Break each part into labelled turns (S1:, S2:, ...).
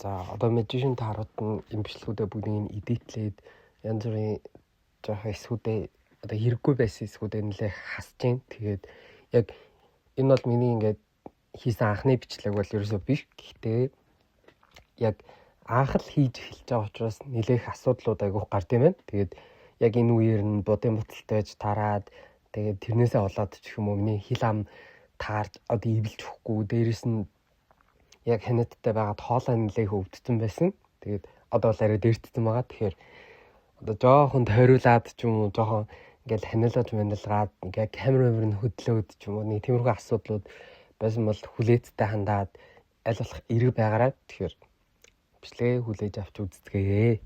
S1: За одоо мэдээж таарууд нь юм бичлэгүүдээ бүгдийг эдитлээд янз бүрийн жоохон эсвүүдээ одоо хэрэггүй байсан эсвүүдээ нэлээ хасж гин. Тэгээд яг энэ бол миний ингээд хийсэн анхны бичлэг бол ерөөсөө биш. Гэхдээ яг анх л хийж эхэлж байгаа учраас нэлээх асуудлууд айгүйх гард юм байна. Тэгээд яг энэ үеэр нь будын буталтай байж тараад тэгээд тэрнээсээ болоод ч юм уу миний хил ам таарч одоо ивэлж өгөхгүй дээрэс нь яг хяналттай байгаад хоолой нэлээх өвдсөн байсан. Тэгээд одоо бол арай дээрдсэн байгаа. Тэгэхээр одоо жоохон тойруулаад ч юм уу жоохон ингээл хяналж манилгаад ингээ камер нь хөдлөөд ч юм уу нэг тиймэрхүү асуудлууд байсан бол хүлээцтэй хандаад аль болох эрэг байгаарай. Тэгэхээр бичлэгээ хүлээж авч үздэгэ.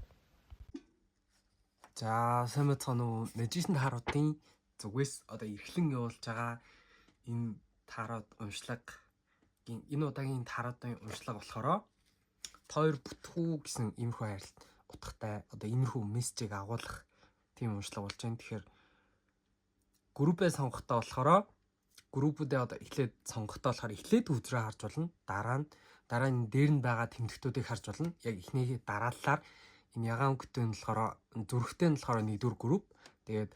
S1: За сайн мэцхан уу мэдээсэн тааруудын зүгээс одоо эрхлэн явуулж байгаа энэ таарууд уншлаг энэ удаагийн тааруудын уншлаг болохоор тойр бүтхүү гэсэн иймэрхүү хайрлт утгатай одоо иймэрхүү мессежийг агуулах тийм уншлаг болж байна. Тэгэхээр группээ сонгохдоо болохоор группүүдээ одоо эхлээд сонгохдоо болохоор эхлээд үзрээ харж болно. Дараа нь дээр нь байгаа тэмдэгтүүдийг харж болно. Яг эхнийхээ дарааллаар энэ ягаан өнгөтэй нь болохоор зүрхтэй нь болохоор нэгдүгээр групп. Тэгээд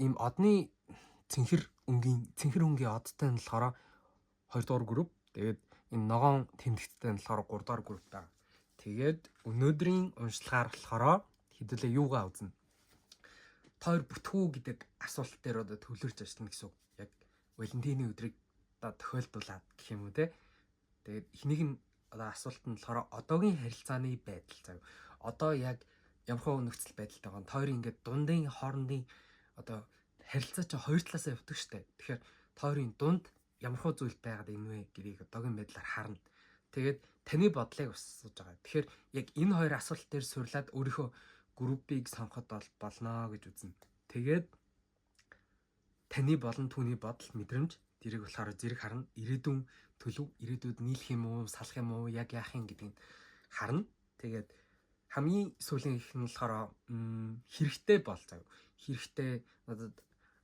S1: ийм одны цэнхэр өнгийн одтой нь болохоор 2 дугаар групп. Тэгээд энэ ногоон тэмдэгттэй нь болохоор 3 дугаар групп байна. Тэгээд өнөөдрийн уншлагаар болохоор хэдүүлээ юугаа үзнэ. Тойр бүтгүү гэдэг асуулт дээр одоо төвлөрч ажиллана гэсэн үг. Яг Валентины өдрийг одоо тохиолдуулаад гэх юм уу те. Тэгээд эхнийг нь одоо асуулт нь болохоор одоогийн харилцааны байдал заяа. Одоо яг ямархуу нөхцөл байдалтай байгаа. Тойрын ингээд дундын хоорондын одоо харилцаа чинь хоёр талаасаа явдаг штэ. Тэгэхээр тойрын дунд ямархуу зүйл байгаад байна вэ гэдгийг одоогийн байдлаар харна. Тэгээд таны бодлыг асууж байгаа. Тэгэхээр яг энэ хоёр асуулт дээр сурлаад өөрийнхөө группийг сонгоход болно гэж үзнэ. Тэгээд таны болон түүний бодол мэдрэмж дэрэг болохоор зэрэг харна. Ирээдүйн төлөв, ирээдүйд нийлэх юм уу, салах юм уу, яг яах юм гэдгийг харна. Тэгээд хамгийн сүүлийн их нь болохоор хэрэгтэй бол заяа. Хэрэгтэй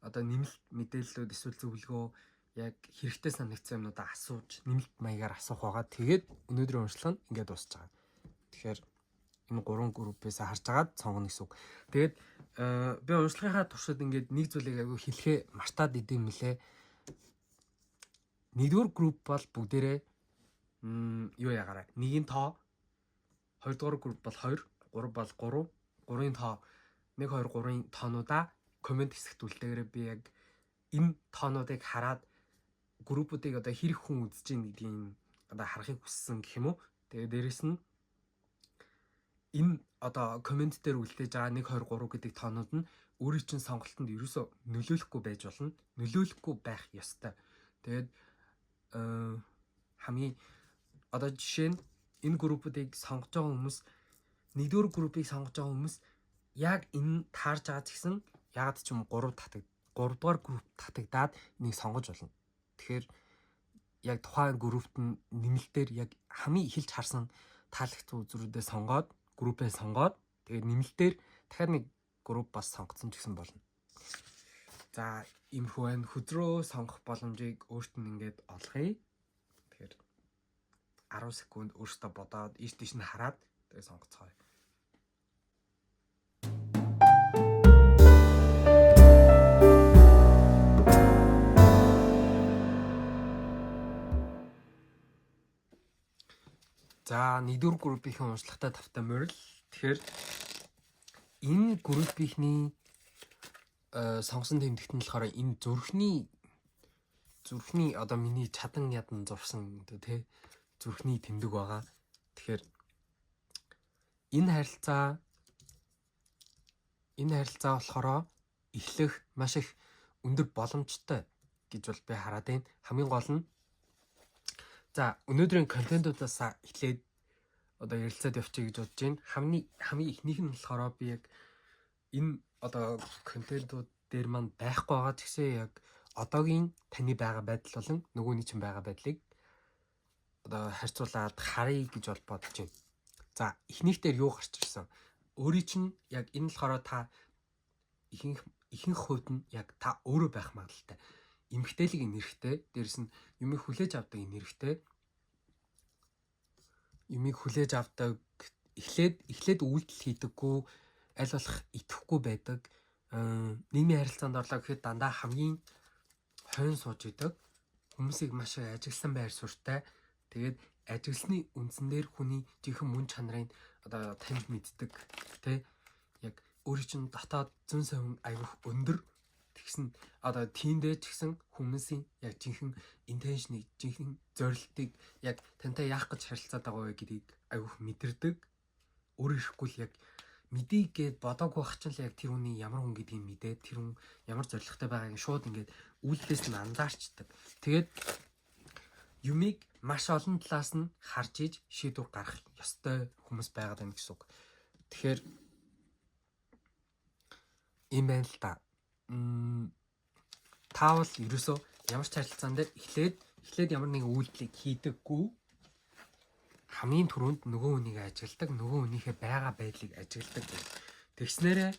S1: одоо нэмэлт мэдээллүүд эсвэл зөвлөгөө яг хэрэгтэй санагдсан юмнуудаа асууж нэмэлт маягаар асуух байгаа. Тэгээд өнөөдрийн уншлага нь ингээд дуусч байгаа. Тэгэхээр энэ 3 группээс харж агаад сонгоно гэсэн үг. Тэгээд би уншлагынхаа туршид ингээд нэг зүйлийг айгүй хэлэхээ мартаад идэм мөлий. Нэгдүгээр групп бол бүгдээрээ юу ягаарай. Нэгийн тоо 2 дугаар групп бол 2, 3 бол 3, 3-ын тоо 1 2 3-ын тоонуудаа комент хэсэгт үлдээгээрээ би яг энэ тоонуудыг хараад группүүдийг одоо хэрэг хүн үзэж гин гэдгийг одоо харахыг хүссэн гэх юм уу. Тэгээд дээрэс нь энэ одоо комент дээр үлдээж байгаа 1 2 3 гэдэг тоонууд нь өөрийн чинь сонголтонд ерөөсөө нөлөөлөхгүй байж болно. Нөлөөлөхгүй байх ёстой. Тэгээд хамгийн одоо жишээ нь энэ группүүдийг сонгож байгаа хүмүүс нэгдүгээр группийг сонгож байгаа хүмүүс яг энэ таарж байгаа ч гэсэн ягаад ч юм 3 дугаар групп татагдаад энийг сонгож болно. Тэгэхээр яг тухайн группт нь нэмэлтээр яг хамгийн эхэлж харсан таалагч үзрүүдээ сонгоод группээ сонгоод тэгээд нэмэлтээр дахиад нэг групп бас сонгоцсон ч гэсэн болно. За иймэрхүү байна. Хөдрөө сонгох боломжийг өөртөө ингээд олгоё. Тэгэхээр 10 секунд өөртөө бодоод ийш тийш нь хараад тэгээд сонгоцгоё. За нэгдүгээр группийн уншлагатай тавтай морил. Тэгэхээр энэ группийнхний сонгосон тэмдэгт нь болохоор энэ зүрхний одоо миний чадан ядан зурсан тэ зүрхний тэмдэг байгаа. Тэгэхээр энэ харилцаа болохоор эхлэх маш их өндөр боломжтой гэж бол би хараад байна. Хамгийн гол нь за өнөөдрийн контентуудаас эхлээд одоо ярилцаад явчих гэж бодож байна. Хамгийн ихнийх нь болохоор би яг энэ одоо контентууд дээр маань байхгүй байгаа ч гэсэн яг одоогийн таны байгаа байдал болон нөгөөний чинь байгаа байдлыг одоо харьцуулаад харъя гэж бол бодож байна. За эхнийх дээр юу гарч ирсэн? Өөрийн чинь яг энэ болохоор та ихэнх хувьд нь яг та өөрөө байх магадaltaй. Эмгтээлэг энергтэй, дээрэс нь юмыг хүлээж авдаг энергтэй. юмыг хүлээж авдаг, эхлээд үйлдэл хийдэггүй, аль болох итгэхгүй байдаг. Нийгмийн харилцаанд орлоо гэхэд дандаа хамгийн хойно сууж идэг. Хүмүүсийг маш их ажигласан байр суурьтай. Тэгээд ажигласны үндсэн дээр хүний жинхэнэ мөн чанарыг одоо таньж мэддэг. Тэ яг өөрийн чинь дотоод зүүн совин аюух өндөр. Тэгсэн одоо тиймдээ ч гэсэн хүмүүсийн яг жинхэнэ интеншнийг, жинхэнэ зорилтыг яг тантай яах гэж харилцаад байгаа вэ гэдгийг аюух мэдэрдэг. Өөрөөр хэлбэл яг мэдээ гээд бодоогүй байх чинь л яг тэр хүний ямар хүн гэдгийг мэдээд тэр хүн ямар зорилготой байгааг шууд ингээд үйлдэлээс нь анзаарчдаг. Тэгээд юмыг маш олон талаас нь харж иж шийдвэр гаргах ёстой хүмүүс байгаад байна гэсэн үг. Тэгэхээр ийм байна л да. Таавал ерөөсөө ямар ч харилцаан дээр эхлээд ямар нэгэн үйлдэлийг хийдэггүй. Хамгийн түрүүнд нөгөө хүнийг ажигладаг, нөгөө хүнийхээ байгаа байдлыг ажигладаг. Тэгснээрээ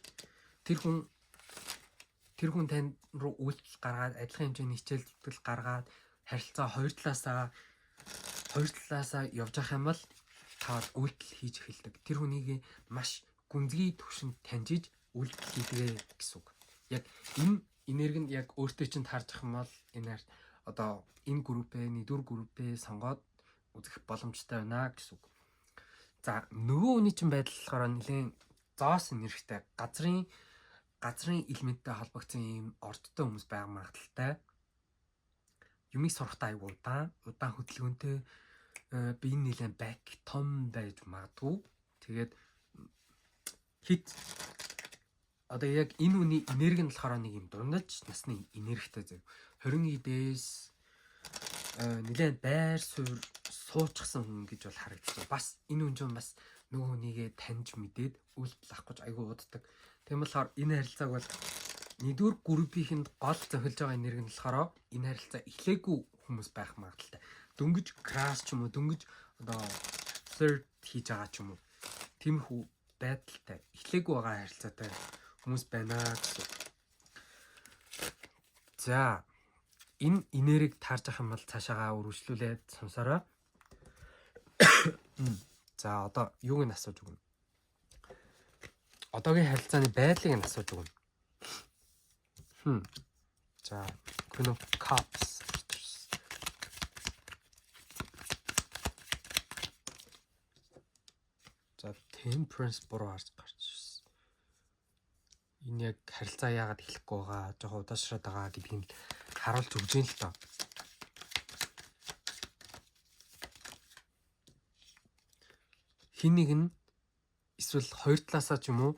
S1: тэр хүн тань руу үйлдэл гаргаад, адилхан хэмжээний хичээл зүтгэл гаргаад, харилцаа хоёр талаасаа явж явах юм бол тавал үйлдэл хийж эхэлдэг. Тэр хүнийг маш гүнзгий төвшөнд таньжиж үйлдэл хийдэг гэсэн үг. Яг энэ энерги нь яг өөртөө чинь таарж ах юм бол энэ группээ, нэгдүгээр группээ сонгоод үзэх боломжтой байна гэсэн үг. За нөгөө хүний чинь байдал болохоор нэлээд зоос энергитэй, газрын элементтэй холбогдсон ийм ордтой хүмүүс байгаа магадaltaй. Юмыг сурахтаа аяг удаан хөдөлгөөнтэй би энэ нэлээд бак том байж магадгүй. Тэгээд хит одоо яг энэ үний энерги нь болохоор нэг юм дундаж насны энергитэй зөв 20 эдээс нэлээд байр суурь суучихсан хүн гэж бол харагддаг. Бас энэ хүн чинь бас нөгөө хүнийгээ таньж мэдээд үйлдэл авах гэж айгүй уддаг. Тийм болохоор энэ харилцааг бол нэгдүгээр группийнхэнд гол зохиолж байгаа энерги нь болохоор энэ харилцаа эхлээгүй хүмүүс байх магадaltaй. Дөнгөж краш ч юм уу, дөнгөж одоо third хийж байгаа ч юм уу. Тиймэрхүү байдалтай эхлээгүй байгаа харилцаатай хүмүүс байна гэсэн. За энэ энергийг таарж авах юм бол цаашаагаа үргэлжлүүлээд сонсороо. За одоо юуг нь асууж өгнө? Одоогийн харилцааны байдлыг нь асууж өгнө. За Queen of Cups. За Temperance буруу гарч ирсэн. Энэ яг харилцаа яагаад эхлэхгүй байгаа, жоохон удаашраад байгаа гэдгийг харуулж өгч юм л доо. Хин нэг нь эсвэл хоёр талаасаа ч юм уу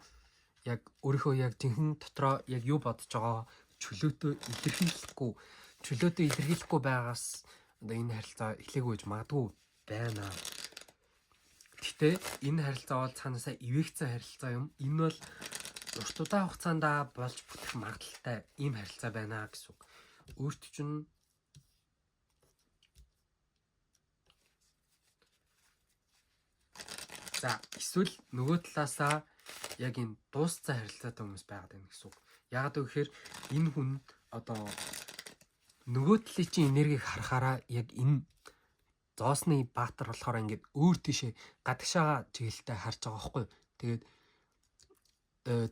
S1: яг өөрийнхөө яг жинхэнэ дотроо яг юу бодож байгаа чөлөөтөө илэрхийлэхгүй байгаас одоо энэ харилцаа эхлээгүй гэж магадгүй байна. Гэхдээ энэ харилцаа бол цаанаасаа ивэгцэн харилцаа юм. Энэ бол урт удаан хугацаанд болж бүтэх магадaltaй ийм харилцаа байна гэсэн үг. Өөрт чинь за эсвэл нөгөө талаасаа яг энэ дууссан харилцаатай хүмүүс байгаад байна гэсэн үг. Яагаад гэвэл энэ хүн одоо нөгөө талын чинь энергийг харахаараа яг энэ зоосны баатар болохоор ингээд өөр тийшээ гадагшаага чиглэлтэй харж байгаа байхгүй. Тэгээд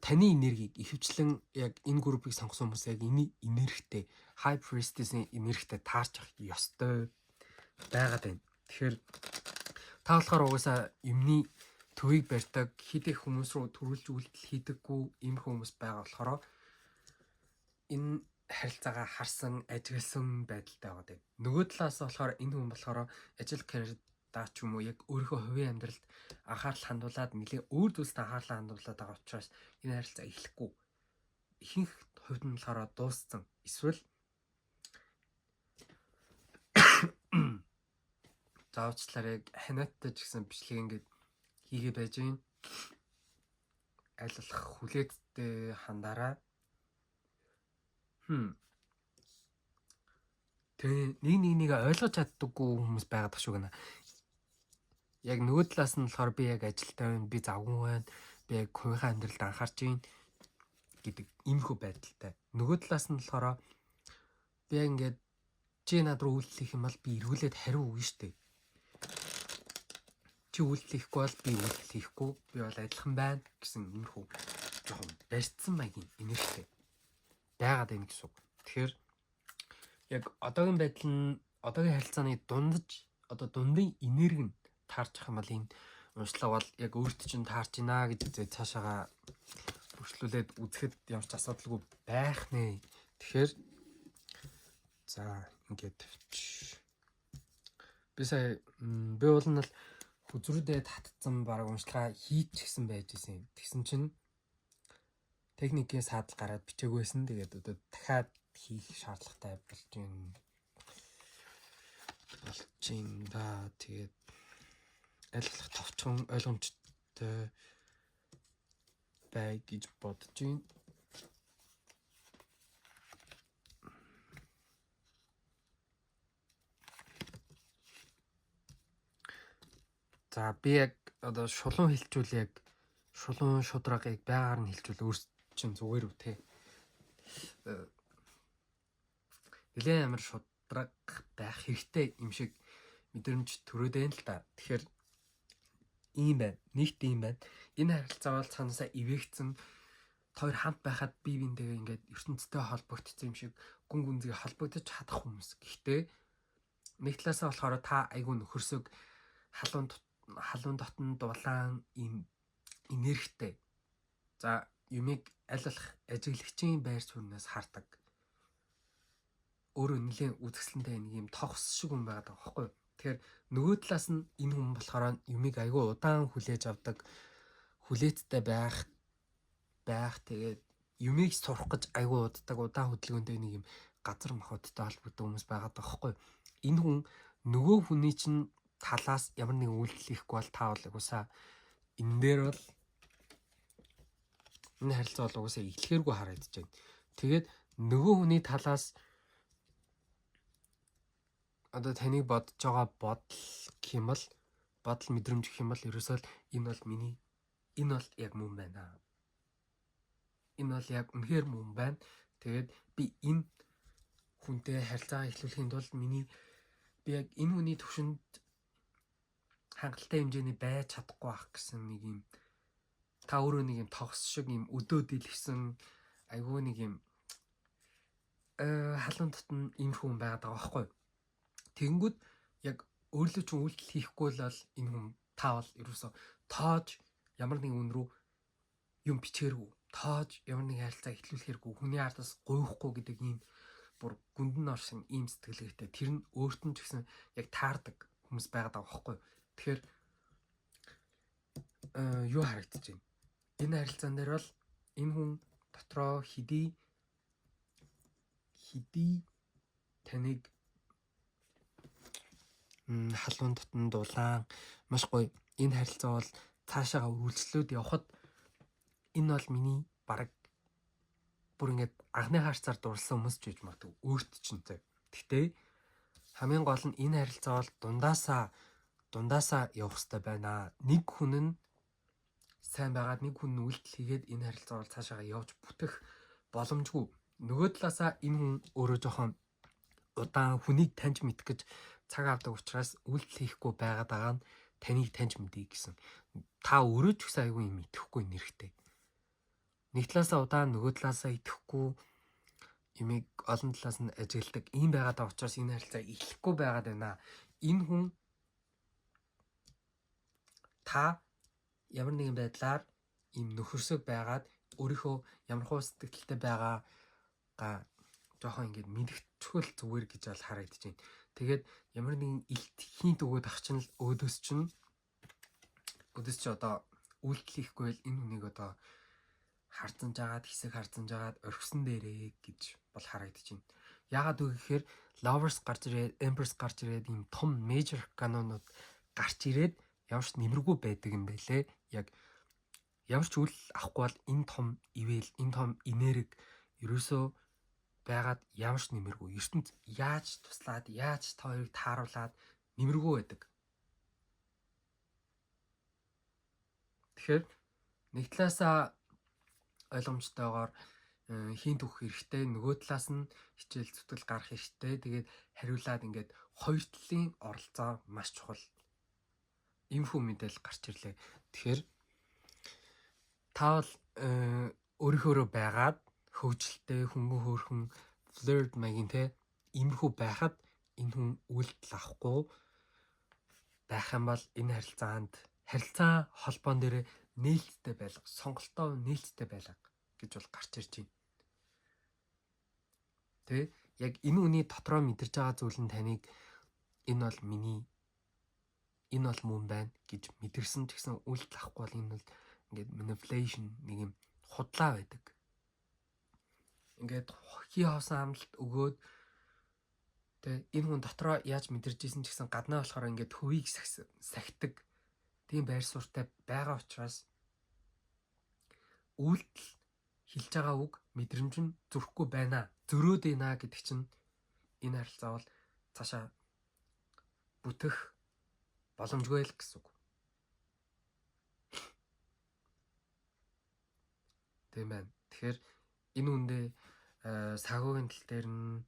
S1: таны энергийг ихэвчлэн яг энэ группийг сонгосон хүмүүс яг энэ энергитэй high priestess-ийн энергитэй таарч авах ёстой байгаад байна. Тэгэхээр та болохоор угаасаа юмны төвийг барьдаг, хидэх хүмүүс рүү төрүүлж үйлдэл хийдэггүй ийм хүмүүс байгаа болохоор энэ харилцаагаа харсан, ажигласан байдалтай байгаа дээ. Нөгөө талаас болохоор энэ хүн болохоор ажил карьердаа ч юм уу яг өөрийнхөө хувийн амьдралд анхаарал хандуулад нэлээ өөр зүйлсд анхаарал хандуулад байгаа учраас энэ харилцаа эхлэхгүй. Ихэнх хувьд нь болохоор дууссан. Эсвэл заавчлаараа ханиаттай ч гэсэн бичлэг ингээд хийгээ байж гин аль болох хүлээдтэй хандаараа. Тэгээ нэг ойлгож чаддаггүй хүмүүс байгаад тах шүү гэнэ. Яг нөгөө талаас нь болохоор би яг ажилтай байна, би завгүй байна, би яг хувийнхаа амьдралд анхаарч гин гэдэг иймэрхүү байдалтай. Нөгөө талаас нь болохоор би яг ингээд чи над руу үйлдэл хийх юм бол би эргүүлээд хариу өгнө штэ. Чи чи үйлдэл хийхгүй бол би үйлдэл хийхгүй. Би бол адилхан байна гэсэн иймэрхүү жоохон барьцсан маягийн энергитэй байгаад байна гэсэн үг. Тэгэхээр яг одоогийн байдал нь одоогийн харилцааны дундын энерги нь таарч ах юм бол энэ уншлага бол яг өөртөө чинь таарч ийна гэж үзээ цаашаага бүрчлүүлээд үзэхэд ямар ч асуудалгүй байх нэ. Тэгэхээр за ингээд би бол нь л хүзрүүдээ татцсан баг уншлага хийчихсэн байж исэн. Тэгсэн чинь техникийн саадал гараад бичээгүй байсан. Тэгээд одоо дахиад хийх шаардлагатай болж байна. Тэгээд айлчлах товчхон ойлгомжтой бай гэж бодож байна. За би яг одоо шулуун хэлжүүл яг шулуун шудрагыг байгаар нь хэлжүүл өөрсдөө чинь зүгээр үү те. Нэлээд амар шудраг байх хэрэгтэй юм шиг мэдрэмж төрөөд байна л да. Тэгэхээр ийм байна. Нийт ийм байна. Энэ харилцаа бол цаанаасаа ивэгцэн хоёр хамт байхад бие биентэйгээ ингээд ертөнцтэй холбогдсон юм шиг гүн гүнзгий холбогдож чадах хүмүүс. Гэхдээ нэг талаасаа болохоор та айгүй нөхөрсөг халуун дотн дулаан ийм энергитэй. За юмыг айллах ажиглагчийн байр сууриас хардаг. Өөрөө нэлийн үзэсгэлэнтэй нэг юм тогс шиг хүн байгаад байгаа байхгүй юу? Тэгэхээр нөгөө талаас нь энэ хүн болохоор юмыг айгүй удаан хүлээж авдаг, хүлээцтэй байх тэгээд юмыг сурах гэж айгүй уддаг, удаан хөдөлгөөнтэй нэг юм газар махбодтой холбогддог хүмүүс байгаад байгаа байхгүй юу? Энэ хүн нөгөө хүний чинь талаас ямар нэгэн үйлдэл хийхгүй бол та бол угсаа энэ дээр бол энэ харилцаа бол угсаа эхлэхээргүй харагдаж байна. Тэгээд нөгөө хүний талаас одоо таныг бодож байгаа бодол гэх юм бол бодол мэдрэмж гэх юм бол ерөөсөө энэ бол яг мөн байна. Энэ бол яг үнэхээр мөн байна. Тэгээд би энэ хүнтэй харилцаа эхлүүлэхийн тулд би яг энэ хүний төвшөнд хангалттай хэмжээний байж чадахгүй байх гэсэн нэг юм та өөрөө нэг юм тогс шиг юм өдөөд илгсэн айгүй нэг юм халуун дотн ийм хүн байгаад байгаа байхгүй юу? Тэгэнгүүт яг өөрлөө ч үйлдэл хийхгүй л энэ хүн та бол ерөөсө тоож ямар нэгэн үн рүү юм бичээргүй, тоож ямар нэгэн харилцаа эхлүүлэхэргүй, хүний ардаас гуйхгүй гэдэг ийм бүр гүндэн оршин ийм сэтгэлгээтэй. Тэр нь өөрт нь ч гэсэн яг таардаг хүмүүс байгаад байгаа байхгүй юу? Тэгэхээр юу харагдаж байна? Энэ харилцаан дээр бол энэ хүн дотроо хэдий таныг халуун дотн дулаан маш гоё энэ харилцаа бол цаашаага үргэлжлүүлээд явхад энэ бол миний бараг бүр ингээд анхны харцаар дурласан хүмүүс ч гэж магадгүй өөрт чинь зав. Гэхдээ хамгийн гол нь энэ харилцаа бол дундаасаа явах хэрэгтэй байна. Нэг хүн нь сайн байгаад нэг хүн нь үйлдэл хийгээд энэ харилцаа бол цаашаага явж бүтэх боломжгүй. Нөгөө талаасаа энэ хүн өөрөө жоохон удаан хүнийг таньж мэдэх гэж цаг авдаг учраас үйлдэл хийхгүй байгаад байгаа нь таныг таньж мэдээ гэсэн. Та өөрөө ч гэсэн айгүй юм итгэхгүй нэрхтэй. Нэг талаасаа удаан нөгөө талаасаа итгэхгүй юмыг олон талаас нь ажигладаг. Ийм байгаад байгаа учраас энэ харилцаа эхлэхгүй байгаад байна. Энэ хүн та ямар нэгэн байдлаар ийм нөхөрсөг байгаад өөрийнхөө ямархуу сэтгэлтэй байгаагаа жоохон ингэж мэдгэчихвэл зүгээр гэж бол харагдаж байна. Тэгээд ямар нэгэн илт хийнт өгөөд ах чинь л өөдөөс чинь одоо үйлдэл хийхгүй бол энэ хүнийг одоо харцсан жагаад хэсэг харцсан жагаад орхисон дээрээ гэж бол харагдаж байна. Яагаад вэ гэхээр Lovers гарч ирээд, Empress гарч ирээд ийм том major канонууд гарч ирээд ямар ч нэмэргүй байдаг юм байлээ. Яг ямар ч үйл авахгүй бол энэ том ивэл, энэ том энерги ерөөсөө байгаад ямар ч нэмэргүй. ертөнд яаж туслаад, яаж та хоёрыг тааруулаад нэмэргүй байдаг. Тэгэхээр нэг талаасаа ойлгомжтойгоор хийн түүх хэрэгтэй, нөгөө талаас нь хичээл зүтгэл гарах хэрэгтэй. Тэгээд хариулаад ингээд хоёр талын оролцоо маш чухал. Иймэрхүү мэдээлэл гарч ирлээ. Тэгэхээр та бол өөрийнхөө байгаад хөвгөлтэй хөнгөн хөөрхөн flirt маягийн те иймэрхүү байхад энэ хүн үйлдэл авахгүй байх юм бол энэ харилцаа холбоон дээр нээлттэй байлга, сонголтоо нээлттэй байлга гэж бол гарч ирж байна. Тэ яг энэ үний дотроо мэдэрч байгаа зүйл нь таныг энэ бол мөн байна гэж мэдэрсэн ч гэсэн үйлдэл авахгүй бол энэ бол ингээд manipulation нэг юм худлаа байдаг. Ингээд хий хоосон амлалт өгөөд тэ энэ хүн дотроо яаж мэдэрч исэн ч гэсэн гаднаа болохоор ингээд хөвийг сахидаг тийм байр суурьтай байгаа учраас үйлдэл хэлж байгаа үг мэдрэмж нь зүрхгүй байна. Зөрөөд байна гэдэг чинь энэ харилцаа бол цаашаа бүтэх боломжгүй л гэсэн үг. Тийм байна. Тэгэхээр энэ үндэ сагуугийн тал дээр нь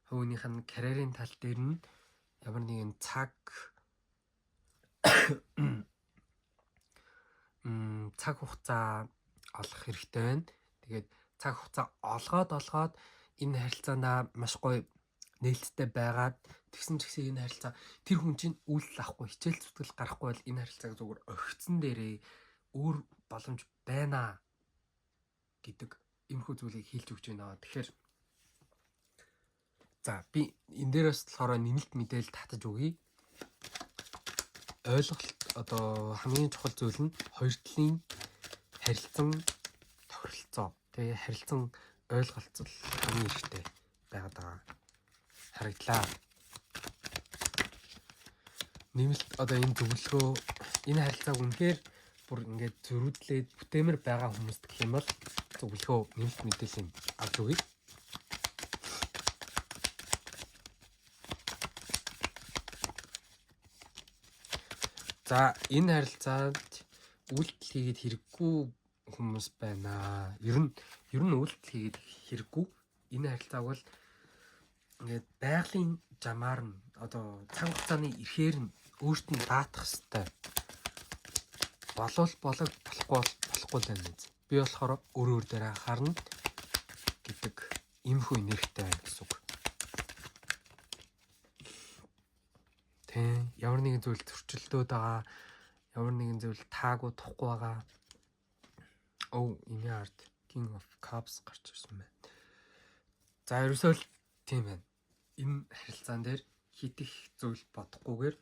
S1: хөвгнийх нь карьерийн тал дээр нь ямар нэгэн цаг хугацаа олох хэрэгтэй байна. Тэгээд цаг хугацаа олгоод энэ харилцаандаа маш гоё нээлттэй байгаад тэгсэн ч гэсэн энэ харилцаа тэр хүн чинь үйлдэл авахгүй хичээл зүтгэл гарахгүй бол энэ харилцааг зүгээр орхицсан дээрээ өөр боломж байна гэдэг иймэрхүү зүйлийг хэлж өгч байна. Тэгэхээр за би энэ дээрээс болохоор нэмэлт мэдээлэл татаж өгье. Ойлголт одоо хамгийн чухал зүйл нь хоёр талын харилцан тохиролцоо. Тэгээ харилцан ойлголцол хамгийн ихтэй байгаад байгаа. Харагдлаа. Нэмэлт одоо энэ зөвлөгөө энэ харилцааг үнэхээр бүр ингээд зөрүүдлээд бүтээмэр байгаа хүмүүст гэх юм бол зөвлөгөө нэмэлт мэдээлэл авч өгье. За энэ харилцаанд үйлдэл хийгээд хэрэггүй хүмүүс байна. Ер нь үйлдэл хийгээд хэрэггүй. Энэ харилцааг бол ингээд байгалийн жамаар нь одоо цаг хугацааны ихээр нь өөрт нь даатах хэрэгтэй. Болов болохгүй л байна. Би болохоор өөр дээр харна гэдэг иймэрхүү нэрхтэй байна гэсэн үг. Тэ ямар нэгэн зүйл зөрчилдөөд байгаа, ямар нэгэн зүйл таагүй тухгүй байгаа. Энэ арт King of Cups гарч ирсэн байна. За ерөөсөө л тийм байна. Энэ харилцаан дээр хит их зүйл бодохгүйгээр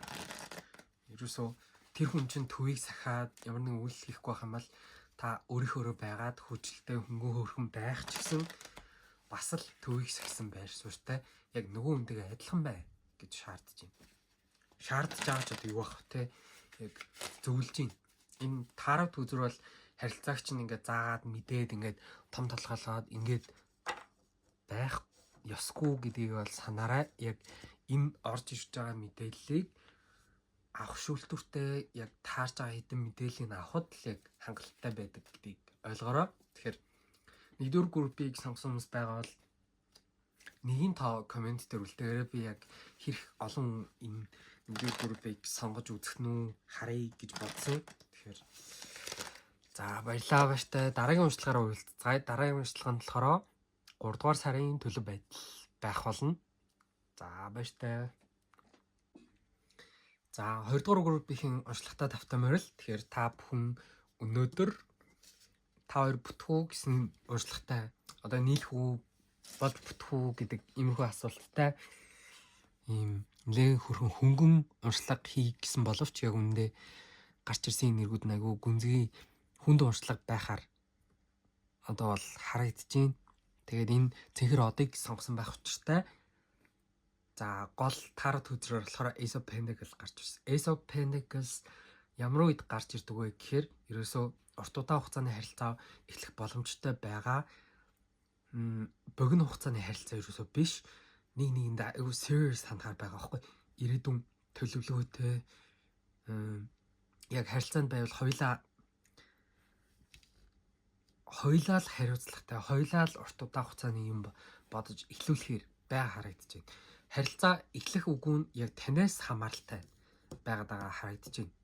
S1: ерөөсөө тэр хүн чинь төвийг сахаад ямар нэгэн үйлс хийхгүй байх юм бол та өөрийнхөө байгаад хүчлээ хөнгөн хөөрхөн байх ч гэсэн бас л төвийг сахисан байр суурьтай яг нөгөө хүнтэйгээ адилхан бай гэж шаардж байна. Шаардж байгаа ч одоо юу бах те яг зөвлөж байна. Энэ таарав төзөр бол харилцаагч нь ингээд заагаад мэдээд ингээд том толгойлоод ингээд байх ёсгүй гэдгийг бол санаарай. Яг энэ орж ирж байгаа мэдээллийг авах шүүлтүртэй яг таарж байгаа хэдэн мэдээллийг авахд л яг хангалттай байдаг гэдгийг ойлгоорой. Тэгэхээр нэгдүгээр группийг сонгосон хүмүүс байгаа бол нэгin тоо комент дээр үлдээгээрэй. Би яг хэрэг олон энэ нэгдүгээр группийг сонгож үзэх нь харъя гэж бодсон. Тэгэхээр за баярлалаа баштай. Дараагийн уншлагаараа уулзцгаая. Дараагийн уншлага нь болохоор 3 дугаар сарын төлөв байдал байх болно. За баяртай. За 2 дугаар группийн уншлагатай тавтамаар л. Тэгэхээр та бүхэн өнөөдөр та хоёр бүтгүү гэсэн уншлагатай одоо нийлэх үү болж бүтгүү гэдэг иймэрхүү асуулттай ийм нэлээд хөнгөн уншлага хийх гэсэн боловч яг үүндээ гарч ирсэн нэргүүд нь айгүй гүнзгий хүнд уншлага байхаар одоо бол харагдаж байна. Тэгээд энэ цэнхэр одыг сонгосон байх учиртай. За гол таарах төзрөөр болохоор Ace of Pentacles гарч ирсэн. Ace of Pentacles ямар үед гарч ирдэг вэ гэхээр ерөөсөө урт удаан хугацааны харилцаа эхлэх боломжтой байгаа. Богино хугацааны харилцаа ерөөсөө биш. Нэг нэгэндээ айгүй serious хандгаар байгаа байхгүй. Ирээдүйн төлөвлөгөөтэй яг харилцаанд байвал хоёлаа л хариуцлагатай, хоёлаа л урт удаан хугацааны юм бодож эхлүүлэхээр харагдаж байна. Харилцаа эхлэх үгүй нь яг танаас хамааралтай байгаад харагдаж байна.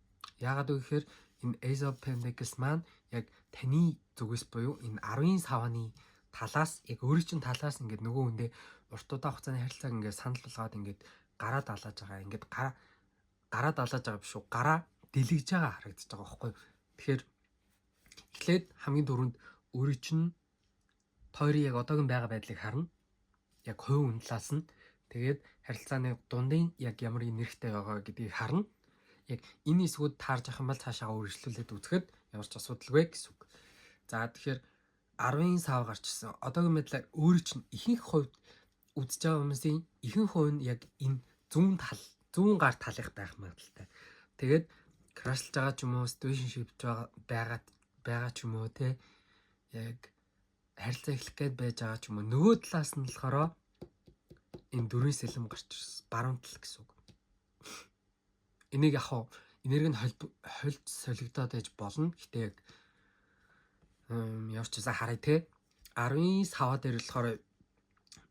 S1: Яагаад вэ гэхээр энэ Ace of Pentacles маань яг таны зүгээс буюу энэ 10-ын савааны талаас яг өөрийн чинь талаас ингээд нөгөө хүндээ урт удаан хугацааны харилцааг ингээд санал болгоод ингээд гараа далааж байгаа. Ингээд гараа далааж байгаа биш үү? Гараа дэлгэж байгаа харагдаж байгаа байхгүй юу? Тэгэхээр эхлээд хамгийн түрүүнд өөрийн чинь тойрын яг одоогийн байгаа байдлыг харна. Яг хувь үнэлээс нь тэгээд харилцааны дундын яг ямар нэрхтэй байгаа гэдгийг харна. Яг энэ эсгүүд таарж авах юм бол цаашаа үргэлжлүүлээд үзэхэд ямар ч асуудалгүй гэсэн үг. За тэгэхээр 10-ын сав гарч ирсэн. Одоогийн байдлаар өөрийн чинь ихэнх хувьд үзэж байгаа хүмүүсийн ихэнх хувь нь яг энэ зүүн гар талынх байх магадaltaй. Тэгээд крашлж байгаа ч юм уу, situationship байгаа ч юм уу те яг харилцаа эхлэх гээд байж байгаа ч юм уу. Нөгөө талаас нь болохоор энэ дөрвийн сэлэм гарч ирсэн. Баруун тал гэсэн үг. Энийг яг энерги нь хольж солигдоод байж болно. Гэтэ яг ямар ч үсэн харъя те 10-ын саваа дээр болохоор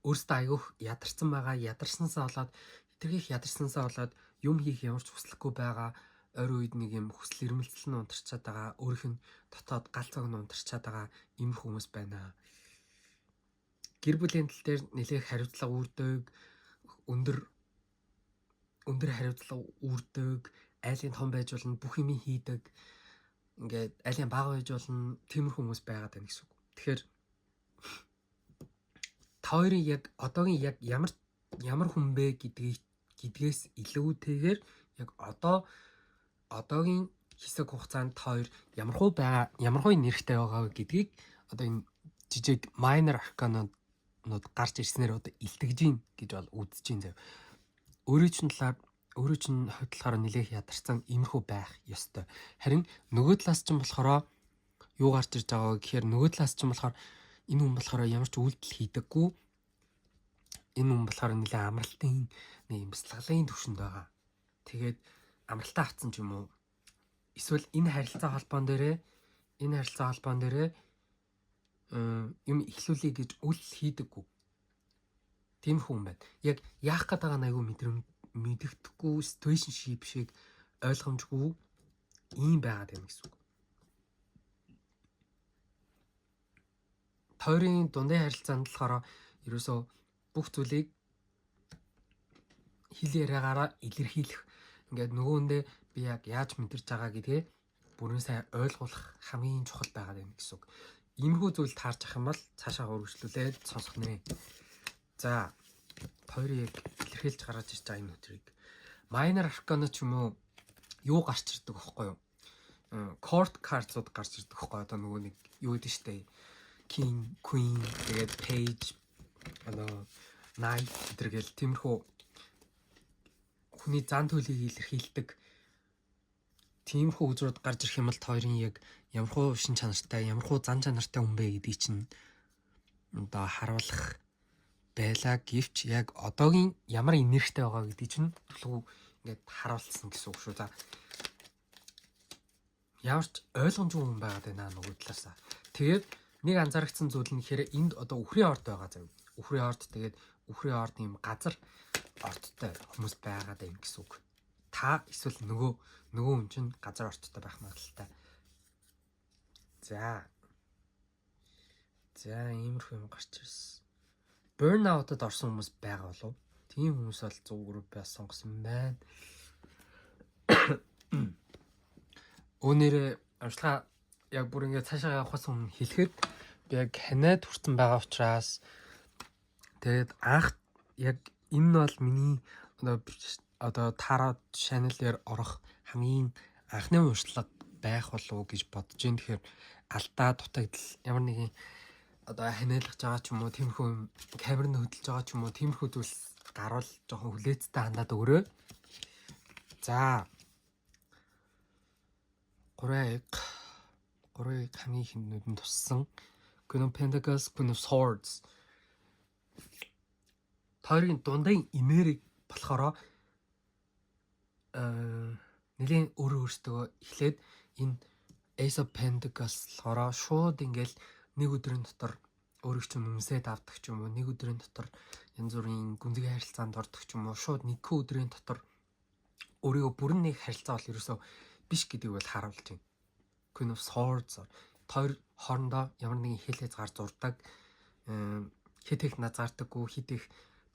S1: өөртөө айгүйх ядарсан байгаа. Ядарсанасаа болоод хитрхийх ядарсанасаа болоод юм хийх ямар ч хүслэхгүй байгаа. Ойрын үед нэг юм хүсэл эрмэлзэл нь унтарчаад байгаа. Өөрийнх нь дотоод галзууг нь унтарчаад байгаа ийм хүмүүс байна. Гэр бүлийн тал дээр нэлээх хариуцлага үүрдэг, өндөр хариуцлага үүрдэг, айлын том байж болно, бүх юм хийдэг. Ингээд айлын бага байж болно, тиймэрхүү хүмүүс байгаад байна гэсэн үг. Тэгэхээр та хоёрын яг одоогийн яг ямар хүн бэ гэдгээс илүүтэйгээр яг одоогийн хэсэг хугацаанд та хоёр ямархуу нэрхтэй байгаа гэдгийг одоо энэ жижиг minor arcana-нууд гарч ирснээр одоо илтгэж гин гэж бол үзэж гин зав. Өөрийн чинь хувьдлахаар нэлээх ядарсан иймэрхүү байх ёстой. Харин нөгөө талаас чинь болохоор юу гарч ирж байгаа вэ гэхээр нөгөө талаас чинь болохоор энэ хүн болохоор ямар ч үйлдэл хийдэггүй. Энэ хүн болохоор нэлээд амралтын нэг юм бяцлаглалын төвшөнд байгаа. Тэгээд амралтаа авцсан ч юм уу. Эсвэл энэ харилцаа холбоон дээрээ юм ихлүүлэе гэж үйлдэл хийдэггүй. Тиймэрхүү юм байна. Яг яах гээд байгаа айгүй мэддэхгүй situationship шиг ойлгомжгүй ийм байгаад байна гэсэн үг. Тойрын дундын харилцаанд болохоор ерөөсөө бүх зүйлийг хэл яриагаараа илэрхийлэх. Ингээд нөгөөндөө би яг яаж мэдэрч байгаа гэдгээ бүрэн сайн ойлгуулах хамгийн чухал байгаад байна гэсэн үг. Иймэрхүү зүйл таарч ах юм бол цаашаа үргэлжлүүлээд сонсох нэ. За хоёрыг илэрхийлж гаргаж ирж байгаа энэ өдрийг minor arcana ч юм уу юу гарч ирдэг вэ юу? Court cards-ууд гарч ирдэг вэ? Одоо нөгөө нэг юу гэдэг штэ. King, Queen, тэгээд Page, Knight гэдэргээл тиймэрхүү хүний зан төлөвийг илэрхийлдэг тиймэрхүү үзрүүд гарч ирэх юм бол хоёрын яг ямархуу шин чанартай, ямархуу зан чанартай хүн бэ гэдгийг чинь одоо харуулах байлаа гэвч яг одоогийн ямар энергитэй байгаа гэдгийг чинь төлөв ингээд харуулсан гэсэн үг шүү. За ямар ч ойлгомжгүй хүн байгаад байна нөгөө талаасаа. Тэгээд нэг анзаарчихсан зүйл нь хэрэг энд одоо үхрийн орд байгаа зав. Үхрийн орд тэгээд үхрийн орд юм газар орттой хүмүүс байгаад байна гэсэн үг. Та эсвэл нөгөө хүн чинь газар орттой байх магадaltaй. За иймэрхүү юм гарч ирсэн. Burnout-д орсон хүмүүс байгаа болов. Тийм хүмүүс бол зөв группээс сонгосон байна. Өнөөдөр авчлага яг бүр ингээд цаашаа явахаас өмнө хэлэхэд би яг ханаад хүрсэн байгаа учраас тэгээд анх яг энэ нь бол миний одоо тарot channel-ээр орох хамгийн анхны уншлага байх болов гэж бодож байна. Тэгэхээр алдаа дутагдал ямар нэгэн одоо ханиалгаж байгаа ч юм уу тиймэрхүү камерын хөдөлж байгаа ч юм уу тиймэрхүү зүйлс гарвал жоохон хүлээцтэй хандаад өгөрөө. За 3 хамгийн хиннүүд нь туссан. Queen of Pentacles, Queen of Swords. Тойрын дундын энерги болохоор нэлийн өөрөөсөө эхлээд энэ Ace of Pentacles болохоор шууд ингээл нэг өдрийн дотор өөрийг ч үнсээд авдаг ч юм уу, нэг өдрийн дотор янз бүрийн гүнзгий харилцаанд ордог ч юм уу, шууд нэг өдрийн дотор өөрийгөө бүрэн нэг харилцаа бол ерөөсөө биш гэдгийг бол харуулж байна. Queen of Swords хоёр хоорондоо ямар нэгэн хэл хязгаар зурдаг, хит их назаардаггүй, хит их